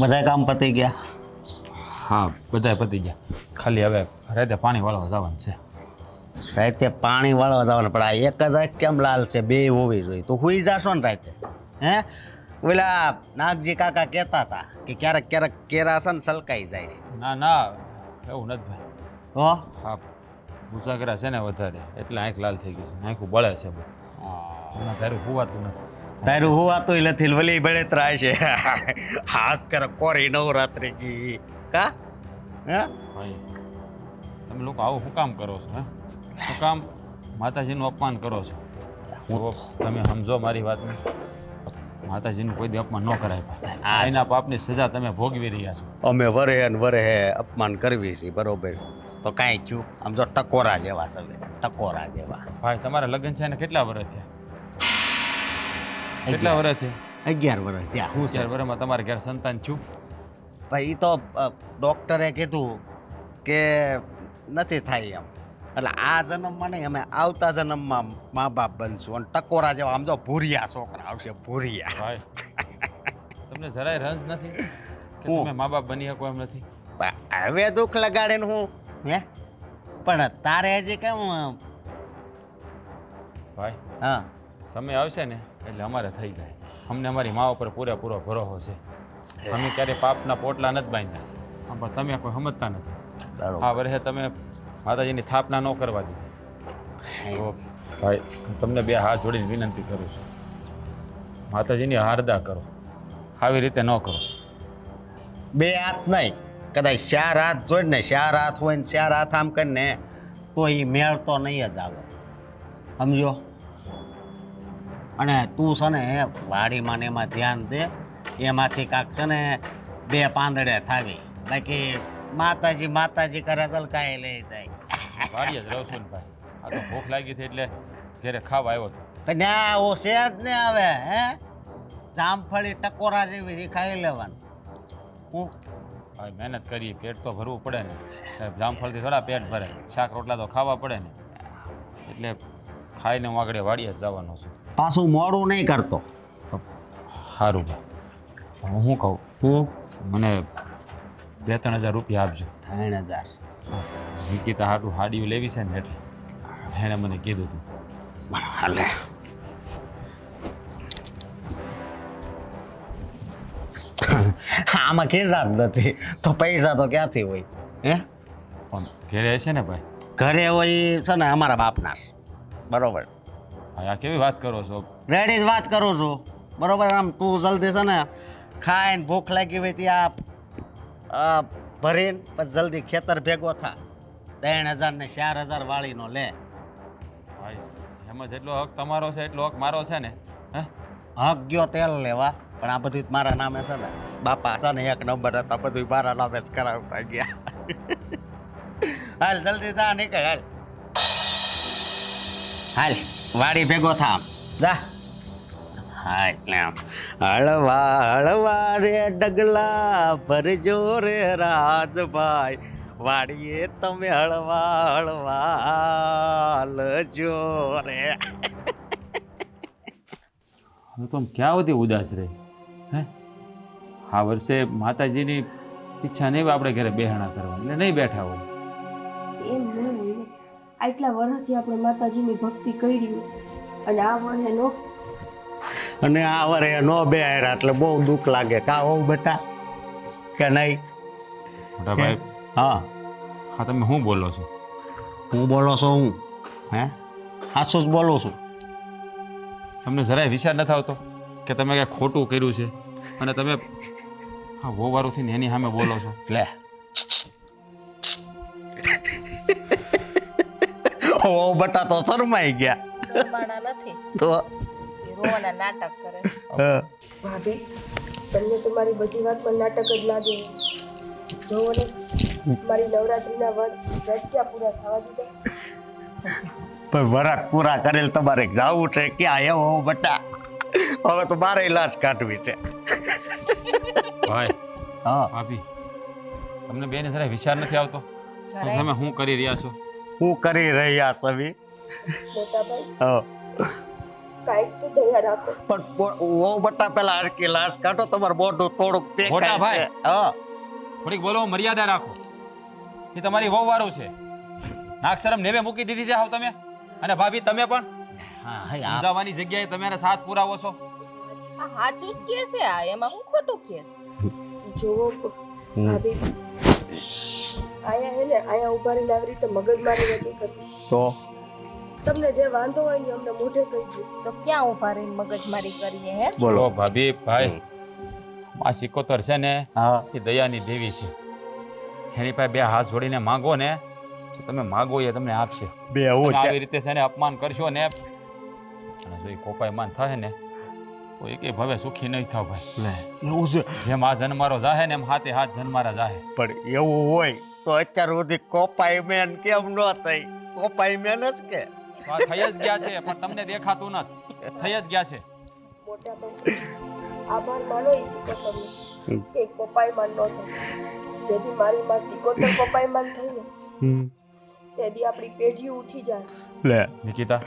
બધા કામ પતી ગયા? હા બધાય પતી ગયા. ખાલી હવે રાતે પાણી વાળવા જવાનું છે. રાતે પાણી વાળવા જવાનું પણ આ એક જ આંખ કેમ લાલ છે? બે હોવી જોઈએ. તું હુઈ જાશો ને રાતે? હે ઓલા નાગજી કાકા કહેતા હતા કે ક્યારેક ક્યારેક કેરા છે ને સલકાઈ જાય છે. ના ના એવું નથી ભાઈ. હો હા ઉજાગરા છે ને વધારે એટલે આંખ લાલ થઈ ગઈ છે. આંખું બળે છે બહુ. એમાં તારું હોવાતું નથી. તારું હોવાતું નથી વલી બળેતરા છે. હાથ કર કોરી નવરાત્રી કી કા હે ભાઈ તમે લોકો આવું શું કામ કરો છો? હે શું કામ માતાજીનું અપમાન કરો છો? જો તમે સમજો મારી વાતને. માતાજીનું કોઈ દી અપમાન ન કરાય ભાઈ. આ એના પાપની સજા તમે ભોગવી રહ્યા છો. અમે વરે ને વરે અપમાન કરવી છીએ બરોબર તો કાંઈ થયું આમ જો ટકોરા જેવા છે ટકોરા જેવા. ભાઈ તમારા લગ્ન છે ને કેટલા વર્ષ થયા? કેટલા વર્ષ થયા? 11 વર્ષ ત્યાં શું છે 4 વર્ષમાં તમારે ઘેર સંતાન થયું? ભાઈ? એ તો ડૉક્ટરે કીધું કે નથી થાય એમ. એટલે આ જન્મમાં નહીં અમે આવતા જન્મમાં મા બાપ બનશું અને ટકોરા જેવા આમ જો ભૂરિયા છોકરા આવશે ભૂરિયા. ભાઈ તમને જરાય રંજ નથી કે હું? તમે મા બાપ બની શકો એમ નથી? હવે દુઃખ લગાડે ને હું હે પણ તારે હજી કેમ ભાઈ હા સમય આવશે ને એટલે અમારે થઈ જાય. અમને અમારી મા ઉપર પૂરેપૂરો ભરોસો છે. અમે ક્યારે પાપના પોટલા નથી બાંધ્યા પણ તમે કોઈ સમજતા નથી. બરોબર આ વર્ષે તમે માતાજીની સ્થાપના ન કરવા દીધી. તો ભાઈ હું તમને બે હાથ જોડીને વિનંતી કરું છું માતાજીની આરાધના કરો. આવી રીતે ન કરો. બે હાથ નહીં કદાચ 4 હાથ જોઈને ને 4 હાથ હોય ને 4 હાથ આમ કરીને તો એ મેળ તો નહીં જ આવે સમજો. અને તું છે ને વાડીમાં ને એમાં ધ્યાન દે એમાંથી કાંક છે ને 2 પાંદડે થાવી બાકી માતાજી માતાજી કરે કાંઈ લઈ જાય. વાડીએ જ રહું છું ને ભાઈ. આ તો ભૂખ લાગી હતી એટલે ઘરે ખાવા આવ્યો હતો. પણ ના ઓ છે જ ને હવે હે જામફળી ટકોરા જેવી એ ખાઈ લેવાનું. હું ભાઈ મહેનત કરીએ, પેટ તો ભરવું પડે ને સાહેબ. જામફળથી થોડા પેટ ભરે, શાક રોટલા તો ખાવા પડે ને. એટલે ખાઈને હું આગળ વાડીએ જવાનો છું. પાછું મોડું નહીં કરતો. સારું ભાઈ, હું શું કહું, હું મને 2-3 હજાર રૂપિયા આપજો. 3000. નિકિતા હાટું હાડીઓ લેવી છે ને એટલે એણે મને કીધું હતું. હાલે આમાં કેસા જ નથી તો પૈસા તો ક્યાંથી હોય હે? પણ ઘરે છે ને ભાઈ. ઘરે હોય ઈ છે ને અમારા બાપના છે. બરોબર, ભાઈ આ કેવી વાત કરો છો? રેડી જ વાત કરું છું. બરોબર, આમ તું જલ્દી છે ને ખાઈને ભૂખ લાગી હોય ત્યાં ભરીને પછી જલ્દી ખેતર ભેગો થા. 3000 ને 4000 વાળીનો લે. ભાઈ એમાં જેટલો હક તમારો છે એટલો હક મારો છે ને. હે હક ગયો તેલ લેવા, પણ આ બધું જ મારા નામે છે ને. બાપા છે ને 1 નંબર હતા, બધું મારા નામે જ કરાવતા ગયા. હાલ જલ્દી જા, નીકળ હાલ. હાલ વાડી ભેગો થા આમ જા. હા એટલે આમ હળવા હળવા રે ડગલા ભરજો રે રાજભાઈ, વાડીએ તમે હળવા હળવા લજો રે. હવે તો આમ ક્યાં સુધી ઉદાસ રહે? હે આ વર્ષે માતાજીની ઈચ્છા નહીં આપણે ઘરે બેહણા કરવા એટલે નહીં બેઠા હોય. એમ ન હોય ને. આટલા વર્ષથી આપણે માતાજીની ભક્તિ કરી હોય અને આ વર્ષે નો. અને આ વરે નો બેહાર્યા એટલે બહુ દુઃખ લાગે. કા હોવ બેટા કે નહીં? મોટા ભાઈ, હા હા તમે શું બોલો છો? હું બોલો છું હું હે સાચું જ બોલું છું. તમને જરાય વિચાર નથી આવતો કે તમે કંઈ ખોટું કર્યું છે અને તમે હા વોવારું થઈને એની સામે બોલો છો? લે ઓ બટા તો શરમાઈ ગયા. શરમાણા નથી, તો એ રોવાના નાટક કરે છે. હા. ભાભી, તમને તો મારી બધી વાતમાં નાટક જ લાગે. જોવો ને, મારી નવરાત્રીના વ્રત ક્યાં પૂરા થવા દીધા. પણ વરાત પૂરા કરેલ તમારે જાવું છે ક્યાં એવો બટા? હવે તો મારે લાશ કાઢવી છે. ભાઈ હા, ભાભી, તમને બેને જરાય વિચાર નથી આવતો કે તમે શું કરી રહ્યા છો? હું કરી રહ્યા સવી. મોટા ભાઈ, હા, કાંઈક તો દયા રાખો. પણ ઓ બટા પેલા હરકી લાશ કાઢો. તમારું મોઢું થોડુંક દેખાય મોટા છે. ભાઈ. હા, થોડીક બોલો મર્યાદા રાખો. એ તમારી વહુવારું છે. નાક શરમ નેવે મૂકી દીધી છે હાવ તમે. અને ભાભી તમે પણ હા, હા, સમજાવવાની જગ્યાએ તમારે સાથ પુરાવો છો. આ સાચું જ કે છે, આ એમાં હું ખોટું કે છે? જોવો ભાભી, આયા હે ને આયા ઉભા રહીને આવી રીતે મગજમારી નથી કરતી. તો તમને જે વાંધો હોય ને અમને મોઢે કહી દો. તો ક્યાં ઉભા રહીને મગજમારી કરીએ હે? બોલો. બોલો ભાભી, ભાઈ આ સિકોતર છે ને હા, એ દયાની દેવી છે. એની પાસે 2 હાથ જોડીને માંગો ને તો તમે માંગો એ તમને આપશે. બે હું તમે આવી છે. રીતે છે ને અપમાન કરશો ને અને જો એ કોપાયમાન થાય ને તો એકે ભવે સુખી નહીં થાવ ભાઈ. લે એવું છે. જેમ આ જન્મારો જાહે ને એમ હાથે હાથ જન્મારા જાહે. પણ એવું હોય તો અત્યાર સુધી કોપાઈ મેન કેમ ન થઈ? કોપાઈ મેન જ કે તો આ થઈ જ ગયા છે પણ તમને દેખાતું નથી. થઈ જ ગયા છે. મોટા ભાઈ, આભાર માનો એ સિકોતરનો કે કોપાયમાન ન થાય. જેથી મારી માં સિકોતર કોપાયમાન થઈ ને તેથી આપણી પેઢી ઉઠી જાય. લે નિકિતા,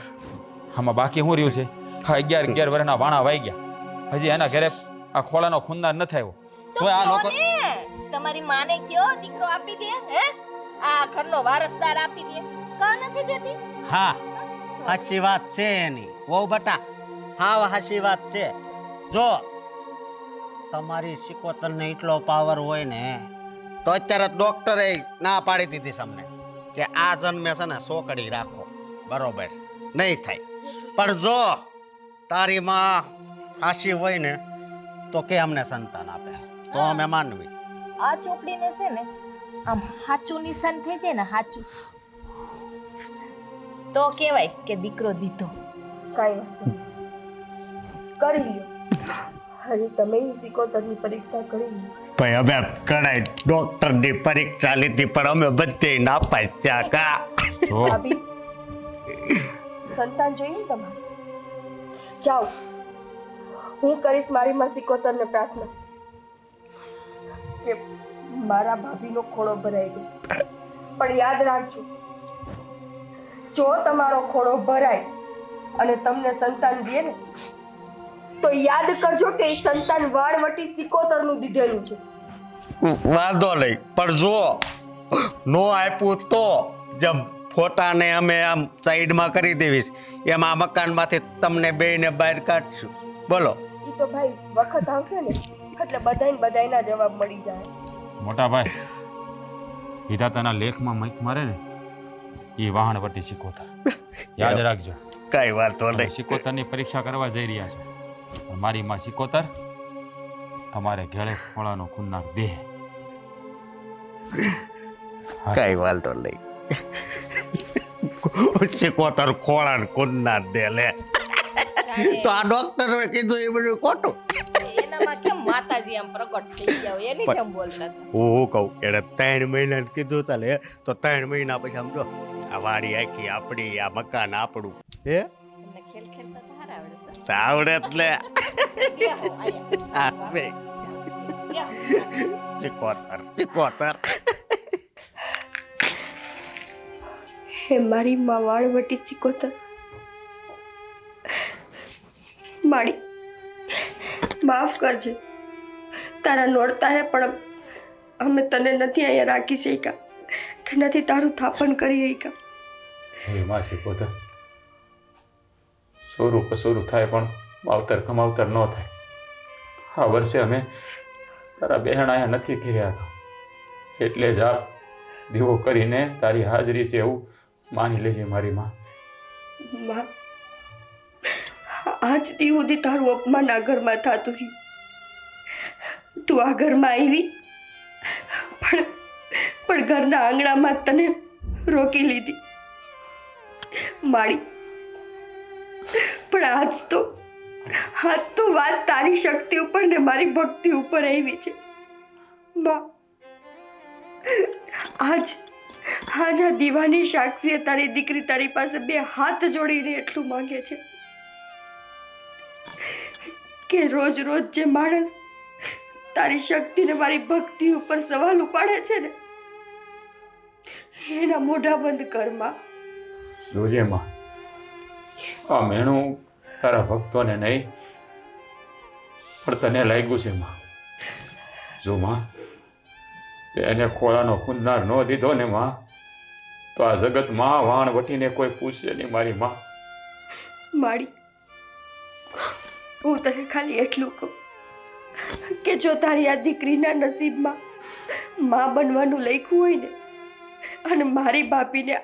આમાં બાકી શું રહ્યું છે? હા 11 વર્ષના વાણા વાઈ ગયા. હજી એના ઘરે આ ખોળાનો ખૂનદાર ન થયો તો તો આ લોકો કોને? તમારી માને કયો દીકરો આપી દે હે? આ ઘરનો વારસદાર આપી દે. કા નથી દેતી? હા, સાચી વાત છે એની. ઓ બટા, હા સાચી વાત છે. જો તમારી સિકોતરને એટલો પાવર હોય ને તો અત્યારે ડોક્ટરે ના પાડી દીધી છે અમને કે આ જન્મે છે ને સોકડી રાખો. બરોબર નહીં થાય. પણ જો તારી માં હાસી હોય ને તો કે અમને સંતાન આપે તો અમે માનવી. આ ચોકડીને છે ને આમ હાચું નિશાન થઈ જાય ને હાચું તો કહેવાય કે દીકરો દીધો. કાંઈ વાંધો નહીં. કરી લ્યો. હજી તમે ઈ સિકોતરની પરીક્ષા કરી લ્યો. ભાઈ અમે કડાઈ ડોક્ટરની પરીક્ષા લીધી પણ અમે બધે નાપાસ ત્યાં કા. જો ભાભી, સંતાન જોઈએ ને તમારે? જાઓ, હું કરીશ મારી માં સિકોતરને પ્રાર્થના કે મારા ભાભીનો ખોળો ભરાય છે, પણ યાદ રાખજો, જો તમારો ખોળો ભરાય અને તમને સંતાન દે ને તો યાદ કરજો કે એ સંતાન વાળવટી સિકોતરનું દીધેલું છે. વાંધો નહીં, પણ જો નો આપ્યું તો જેમ ફોટાને અમે આમ સાઈડમાં કરી દેવીશ એમ આ મકાનમાંથી તમને બેયને બહાર કાઢશું. બોલો. એ તો ભાઈ વખત આવશે ને એટલે બધાયના જવાબ મળી જાય. મોટા ભાઈ વિધાતાના લેખમાં મૈક મારે ને એ વાહણવટી સિકોતર યાદ રાખજો. કઈ વાંધો તમે નહીં. સિકોતરની પરીક્ષા કરવા જઈ રહ્યા છો પણ મારી માં સિકોતર તમારે ઘેળે ખોળાનો ખૂનનાર દેહ. કઈ વાંધો નહીં. સિકોતર ખોળાને કુંદનાર દે લે. તો આ ડોક્ટરોએ કીધું એ બધું ખોટું. એનામાં કેમ માતાજી આમ પ્રગટ થઈ ગયા હોય એની કેમ બોલતા હતા? હું કહું એને 3 મહિના કીધું તા લે તો 3 મહિના પછી સમજો આ વાડી આખી આપણી, આ મકાન આપણું. હે તમને ખેલ ખેલતા તો હારા આવડે છે. તો આવડે જ લે. બેહો, આયા. આ બે બેહો. સિકોતર. હે મારી માં વાળવટી સિકોતર, માડી માફ કરજે, તારા નોરતા હે પણ અમે તને નથી અહીંયા રાખી શક્યા કે નથી તારું થાપણ કરી શક્યા. હે માં સિકોતર, સોરું કસોરું થાય પણ માવતર કમાવતર ન થાય. આ વર્ષે અમે તારા બહેણ આયા નથી કર્યા એટલે જ આ દીવો કરીને તારી હાજરી છે એવું માની લેજે મારી માં. માં, આજ દી સુધી તારું અપમાન આ ઘરમાં થતું રહ્યું. તું આ ઘરમાં આવી પણ ઘરના આંગણામાં તને રોકી લીધી માડી. પણ આજ તો વાત તારી શક્તિ ઉપર ને મારી ભક્તિ ઉપર આવી છે માં. આજ આ દીવાની સાક્ષીએ તારી દીકરી તારી પાસે 2 હાથ જોડીને એટલું માંગે છે કે રોજ રોજ જે માણસ તારી શક્તિ ને મારી ભક્તિ ઉપર સવાલ ઉપાડે છે ને એના મોઢા બંધ કર માં. જોજે માં, આ મેણું તારા ભક્તોને નહીં પણ તને લાગ્યું છે માં. જો માં એને ખોળાનો ખૂંદનાર ન દીધો ને માં તો આ જગતમાં વાણ વટીને કોઈ પૂછશે નહીં મારી માં. માડી, હું તને ખાલી એટલું કહું કે જો તારી આ દીકરીના નસીબમાં માં બનવાનું લખ્યું હોય ને અને મારી બાપીને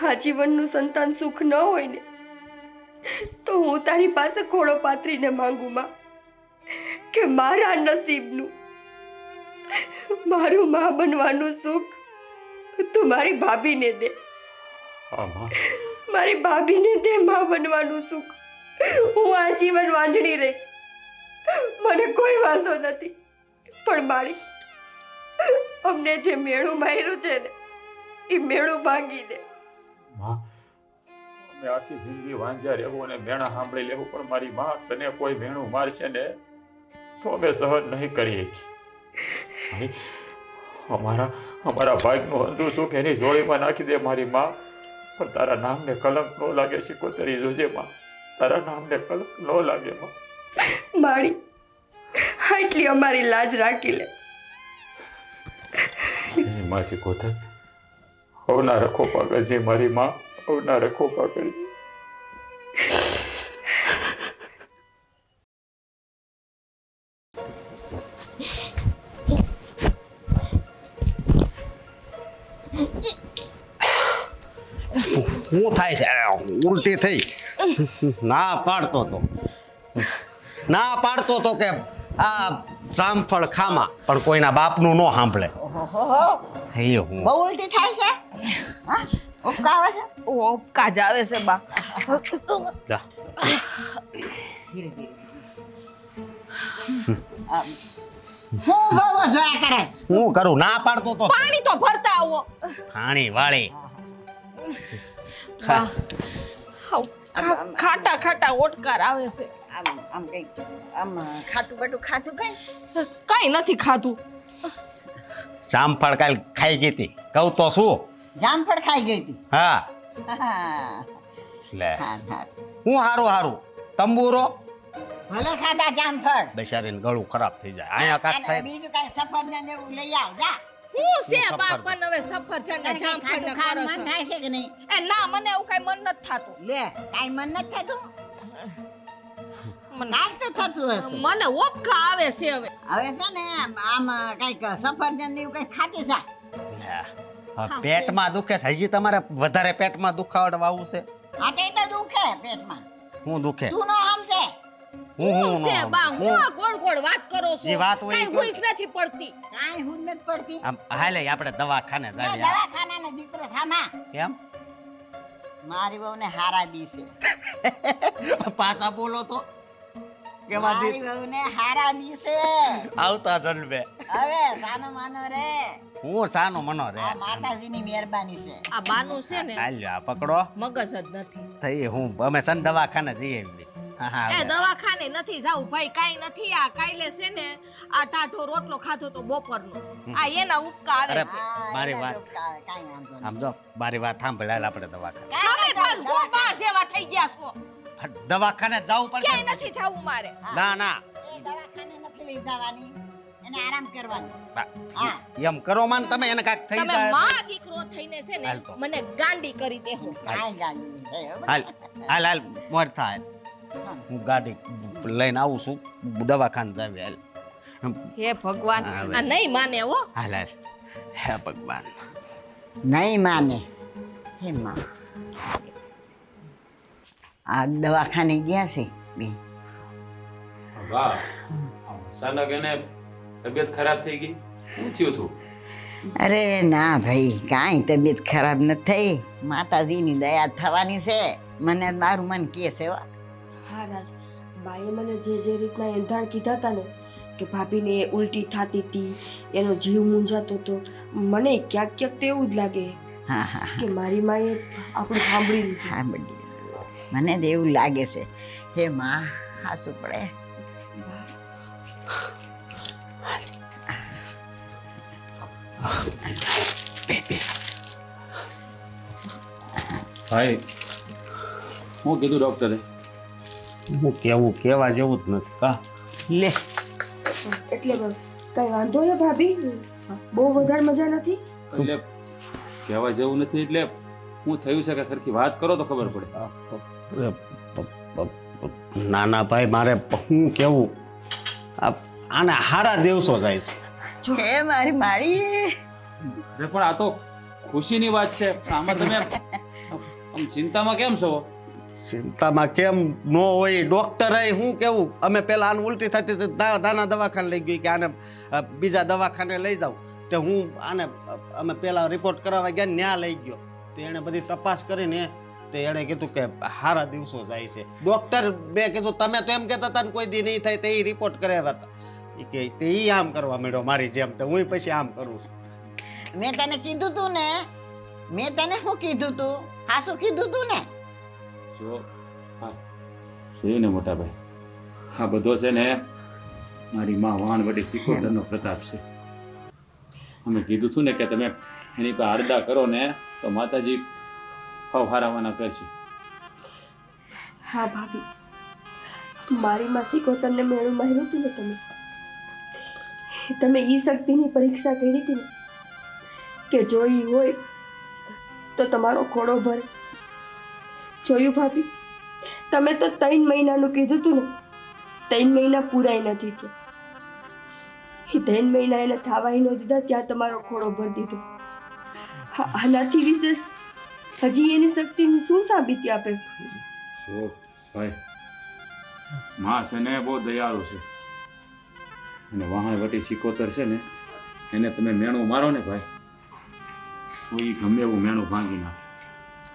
આજીવનનું સંતાન સુખ ન હોય ને તો હું તારી પાસે ખોળો પાથરીને માંગુ માં કે મારા નસીબનું મારું માં બનવાનું સુખ તું મારી ભાભીને દે. હા માં, મારી ભાભીને દે માં બનવાનું સુખ. હું આજીવન વાંજણી રહીશ, મને કોઈ વાંધો નથી, પણ મારી અમને જે મેળું માર્યું છે ને એ મેળું ભાંગી દે. માં અમે આખી જિંદગી વાંજ્યા રહેવું અને મેણા સાંભળી લેવું પણ મારી માં તને કોઈ મેણું મારશે ને તો અમે સહન નહીં કરી શકીએ. અમારા ભાગનું અંધું સુખ એની જોડીમાં નાખી દે મારી માં, પણ તારા નામને કલંક ન લાગે સિકોતરી જોજે માં, તારા નામને કલંક ન લાગે માં. માળી આટલી અમારી લાજ રાખી લે. માં સિકોતર હવના રખો પાકરજે મારી માં, હવના રખો પાકરજે. શું થાય છે? ઉલટી થઈ. ના પાડતો તો કે આ જામફળ ખામાં પણ કોઈના બાપનું ન સાંભળે. થઈ હું બહુ ઉલટી થાય છે. હા, ઉપકા આવે છે. ઉપકા જ આવે છે બા. જા. ધીરે ધીરે. હું બહુ જોયા કરે છે. હું કરું? ના પાડતો તો. પાણી તો ભરતા આવો. પાણી વાળી બા, હાવ ખાટા ખાટા ઓટકાર આવે છે. આમ કંઈક આમ ખાટું બાટું ખાધું કઈ કઈ નથી ખાધું. જામફળ કાલ ખાઈ ગઈ હતી કહું તો શું જામફળ ખાઈ ગઈ હતી હા હા, લે હા, હા. હું હારું તંબુરો ભલે ખાધા જામફળ બેચારીને ગળું ખરાબ થઈ જાય અહીંયા કાક અને થાય બીજું કઈ સફરજન એવું લઈ આવ જા હું છે સફરજન. બાપન હવે સફરજન ને જામફળ ને ખાવાનું કરો મન છો. થાય છે કે નહીં એ ના મને એવું કઈ મન નથી થાતું. લે કાઈ મન નથી થતું મને કાંઈક તો થતું હશે મને ઓપકા આવે છે હવે. હવે છે ને આમ કઈક સફરજન ને એવું કઈક ખાતી જા લે, આ પેટમાં દુખે છે હજી તમારે વધારે પેટમાં દુખાવડ આવું છે હા તે તો દુખે પેટમાં હું દુખે તું નો સમજે હું હું છે બા હું હું આ ગોળ ગોળ વાત કરો છો. જે વાત હોય એ કઈ કહો. હુંસ નથી પડતી. કાંઈ હું જ નથી પડતી આમ હાલે આપણે દવાખાને એ જાવી દવાખાનાનો દીકરો થામા કેમ મારી વહુને હારા દીશે પાછા બોલો તો કેવા મારી દી વહુને હારા દીશે આવતા જન્મે હવે સાનો માનો રે હું સાનો મનો રે આ માતાજીની મહેરબાની છે આ બાનું છે ને હાલ્યો આ પકડો મગજ જ નથી. થઈ હું અમે સન દવાખાને જઈએ એમની. હા હા એ હવે. દવાખાને નથી જાવું ભાઈ કાઈ નથી. આ કાલે છે ને આ ટાઢો રોટલો ખાધો તો બપોરનો આ એના ઉપકા આવે અરે છે. હા, મારી એના વાત. તો કાંઈ વાંધો નહીં. આમ જો મારી વાત સાંભળાય આપણે દવાખાને તમે કાંઈ પણ વાંધો નહીં. ગોબા જેવા થઈ ગયા છો. દવાખાને જવું ક્યાંય પડશે નથી જાવું મારે. ના ના એ દવાખાને નથી લઈ જવાની એને આરામ કરવાનો બા, હા એમ કરો માન તમે એને કાક થઈ તમે જાય માં દીકરો થઈને છે ને હાલ તો. મને ગાંડી કરી દેહો. કાંઈ ગાંડી નહીં થાય, હો હાલ બધા. હાલ હાલ મોર થાય હું ગાડી લઈને આવું છું દવાખાને જાવી હાલ હે ભગવાન હા, હવે. આ નહીં માને હો. હાલ હાલ હે ભગવાન નહીં માને હે માં આ દવાખાને ગયા છે બે વાહ અચાનક એને તબિયત ખરાબ થઈ ગઈ શું થયું તું અરે ના ભાઈ કાંઈ તબિયત ખરાબ નથી થઈ માતાજીની દયા થવાની છે મને મારું મન કહે છે હો. હા રાજ બાઈએ મને જે રીતના એંધાણ કીધા હતા ને કે ભાભીને ઉલટી થતી હતી એનો જીવ મૂંઝાતો હતો મને ક્યાંક ક્યાંક તો એવું જ લાગે હા હા કે મારી માએ આપણું સાંભળી લીધું હા બધી મને તો એવું લાગે છે હે માં હાસું પડે ભાઈ હું કીધું ડોક્ટરે હું કેવું કેવા જેવું જ નથી કા લે એટલે કઈ વાંધો ને ભાભી બહુ વધારે મજા નથી એટલે કહેવા જેવું નથી એટલે હું થયું છે કે સરખી વાત કરો તો ખબર પડે નાના ભાઈ મારે હું કેવું આને હારા દિવસો જાય છે હે મારી માળી અરે પણ આ તો ખુશીની વાત છે પણ આમાં તમે આમ ચિંતામાં કેમ છો ચિંતામાં કેમ ન હોય ડોક્ટર હું કેવું અમે પેલા આને ઉલટી થતી હતી નાના દવાખાને લઈ ગઈ કે આને બીજા દવાખાને લઈ જાઉં તે હું આને અમે પેલા રિપોર્ટ કરાવવા ગયા ને ત્યાં લઈ ગયો તો એણે બધી તપાસ કરીને તે એણે કીધું કે સારા દિવસો જાય છે ડોક્ટર બે કીધું તમે તો એમ કહેતા હતા ને કોઈ દી નહીં થાય તે રિપોર્ટ કરાવ્યા હતા એ કે તે ઈ આમ કરવા માંડ્યો મારી જેમ તો હું પછી આમ કરું છું મેં તને કીધું તું ને મેં તને શું કીધું તું હાસું કીધું તું ને જો હા જોયું ને મોટા ભાઈ આ બધો છે ને મારી માં વાણવટી સિકોતરનો પ્રતાપ છે અમે કીધું હતું ને કે તમે એની પર આરડા કરો ને તો માતાજી ફવારાવાના કરશે હા ભાભી મારી માસી કોતરને મેળું માર્યું હતું ને તમે ઈ શક્તિની પરીક્ષા કરી હતી ને કે જો ઈ હોય તો તમારો ખોડો ભરે જોયું ભાભી તમે તો 3 મહિનાનું કીધું હતું ને 3 મહિના પૂરાય નથી થયા એ 3 મહિના એને થાવાય ન દીધા ત્યાં તમારો ખોડો ભરી દીધો આનાથી વિશેષ હજી એની શક્તિની શું સાબિતી આપે જો ભાઈ માં છે ને બહુ દયાળુ છે અને વાહણવટી સિકોતર છે ને એને તમે મેણું મારો ને ભાઈ તો એ ગમે એવું મેણું ભાંગી નાખે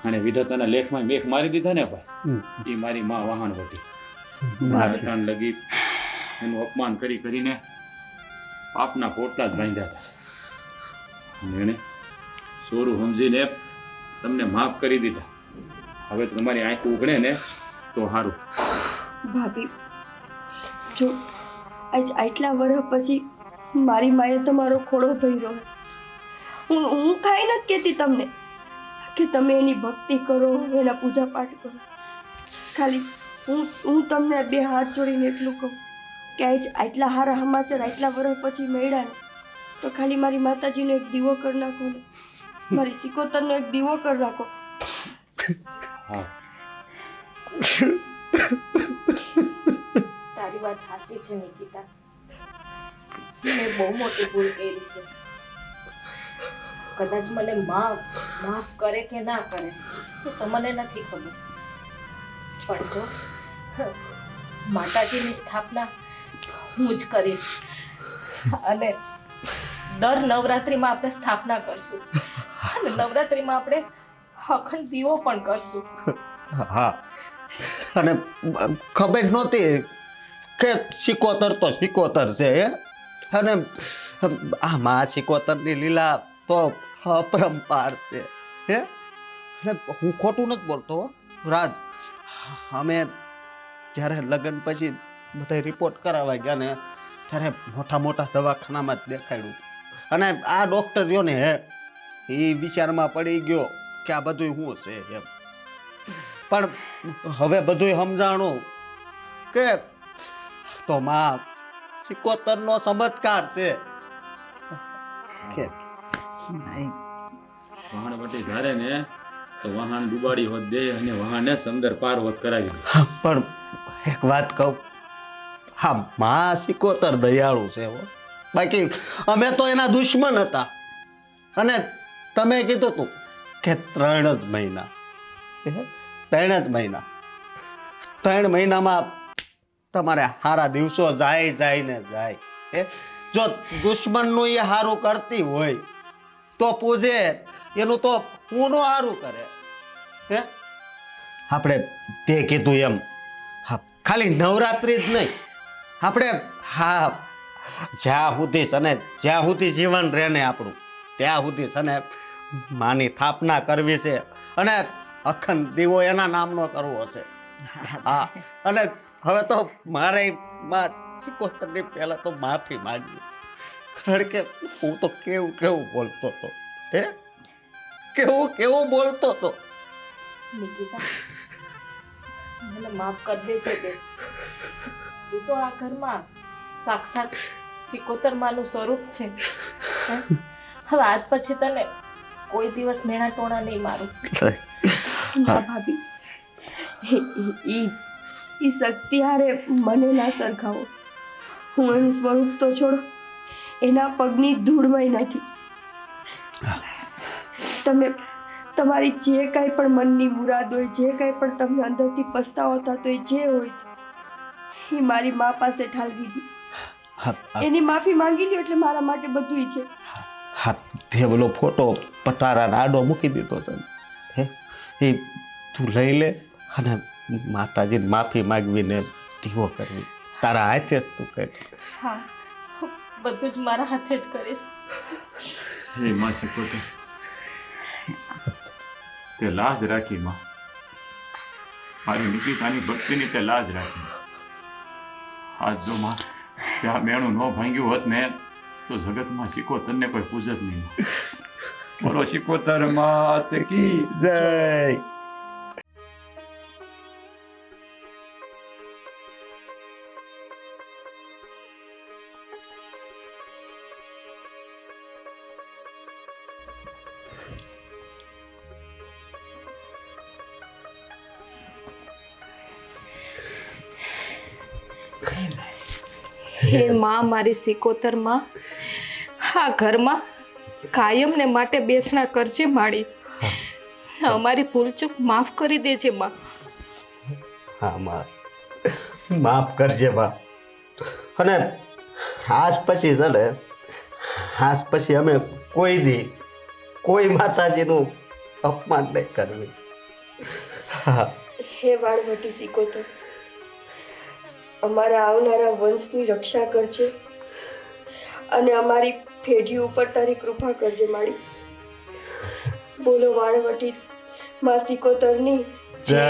અને વિધાતાના લેખમાં મેખ મારી દીધા ને ભાઈ એ મારી માં વાહણવટી અટાણ લગી એનું અપમાન કરી કરીને પાપના પોટલા જ બાંધ્યા હતા અને એને સોરું સમજીને તમને માફ કરી દીધા હવે તમારી આંખ ઉઘડે ને તો સારું ભાભી જો આજ આટલા વર્ષ પછી મારી માએ તમારો ખોળો ભર્યો. હું કાંઈ નથી કહેતી તમને કે તમે એની ભક્તિ કરો, એના પૂજા પાઠ કરો. ખાલી હું તમને બે હાથ જોડીને એટલું કહું કે આજ આટલા સારા સમાચાર આટલા વર્ષ પછી મળ્યા ને, તો ખાલી મારી માતાજીનો એક દીવો કરી નાખો ને, મારી સિકોતરનો એક દીવો કરી નાખો. હા તારી વાત સાચી છે નિકિતા. મેં બહુ મોટી ભૂલ કરી છે. કદાચ મને માફ કરે કે ના કરે તો મને નથી ખબર, પણ જો માતાજીની સ્થાપના હું જ કરીશ અને દર નવરાત્રિમાં આપણે સ્થાપના કરશું અને નવરાત્રિમાં આપણે અખંડ દીવો પણ કરશું. હા, અને ખબર નહોતી કે સિકોતર તો સિકોતર છે હે, અને આ મા સિકોતરની લીલા તો અપરંપાર છે હે. અને હું ખોટું નથી બોલતો હો, રાજ. અમે જ્યારે લગ્ન પછી બધા રિપોર્ટ કરાવવા ગયા ને ત્યારે મોટા મોટા દવાખાનામાં જ દેખાડ્યું, અને આ ડૉક્ટર રહ્યો ને હે એ વિચારમાં પડી ગયો કે આ બધું શું છે એમ. પણ હવે બધું સમજાણું કે તો માં સિકોતરનો ચમત્કાર છે કે વહાણ વટી ધારે ને તો વહાણ ડુબાડી હોત દે અને વહાણને સમંદર પાર હોત કરાવી દે. પણ એક વાત કહું, હા માં સિકોતર દયાળુ છે હો. બાકી અમે તો એના દુશ્મન હતા. અને તમે કીધું તું કે 3 જ મહિના, 3 મહિનામાં તમારે સારા દિવસો જાય ને જાય. જો દુશ્મનનું એ સારું કરતી હોય તો પૂજે, એનું તો પૂનું સારું કરે હે. આપણે તે કીધું એમ, હા ખાલી નવરાત્રિ જ નહીં, આપણે હા જ્યાં સુધી છે ને જ્યાં સુધી જીવન રહે ને આપણું ત્યાં સુધી છે ને માની સ્થાપના કરવી છે અને અખંડ દીવો એના નામનો કરવો છે. હા, અને હવે તો મારે માં સિકોતરની પહેલા તો માફી માંગવી, કારણ કે હું તો કેવું બોલતો હતો હે, કેવું બોલતો હતો. નિકિતા, મને માફ કરી દેજે તે. તું તો આ ઘરમાં સાક્ષાત સિકોતર માનું સ્વરૂપ છે. હે? હવે આજ પછી તને કોઈ દિવસ મેણા ટોણા નહીં મારું. ના ભાભી, ઈ શક્તિ હારે મને ના સરખાવો. હું એનું સ્વરૂપ તો છોડો, એના પગની ધૂળમાંય નથી. તમે તમારી જે કાંઈ પણ મનની મુરાદ હોય, જે કાંઈ પણ તમને અંદરથી પસ્તાવો થતો હોય, જે હોય એ મારી મા પાસે ઠાલવી દીધી. એની માફી માંગી લ્યો એટલે મારા માટે બધુંય છે. હા, તે બોલો ફોટો પટારા આડો મૂકી દીધો છે હે, એ તું લઈ લે અને માતાજીને માફી માંગવીને દીવો કરવી તારા હાથે જ તું કર. હા, બધું જ મારા હાથે જ કરીશ. હે માં સિકોતર, તે લાજ રાખી માં, મારી નિકિતાની ભક્તિની તે લાજ રાખી. આજ જો માં ત્યાં મેણું ન ભાંગ્યું હોત ને તો જગતમાં સિકોતરને કોઈ પૂજ જ નહીં. બોલો સિકોતર માત કી જય. હે માં, મારી સિકોતર માં, આ ઘરમાં કાયમ ને માટે બેસણા કરજે માડી. અમારી ભૂલચૂક માફ કરી દેજે માં. હા માં, માફ કરજે માં. અને આજ પછી છે ને, આજ પછી અમે કોઈ માતાજીનું અપમાન નહીં કરવી. હા, હે વાળવટી સિકોતર, અમારા આવનારા વંશની રક્ષા કરજે અને અમારી પેઢી ઉપર તારી કૃપા કરજે માડી. બોલો વાળવટી માં સિકોતરની જય.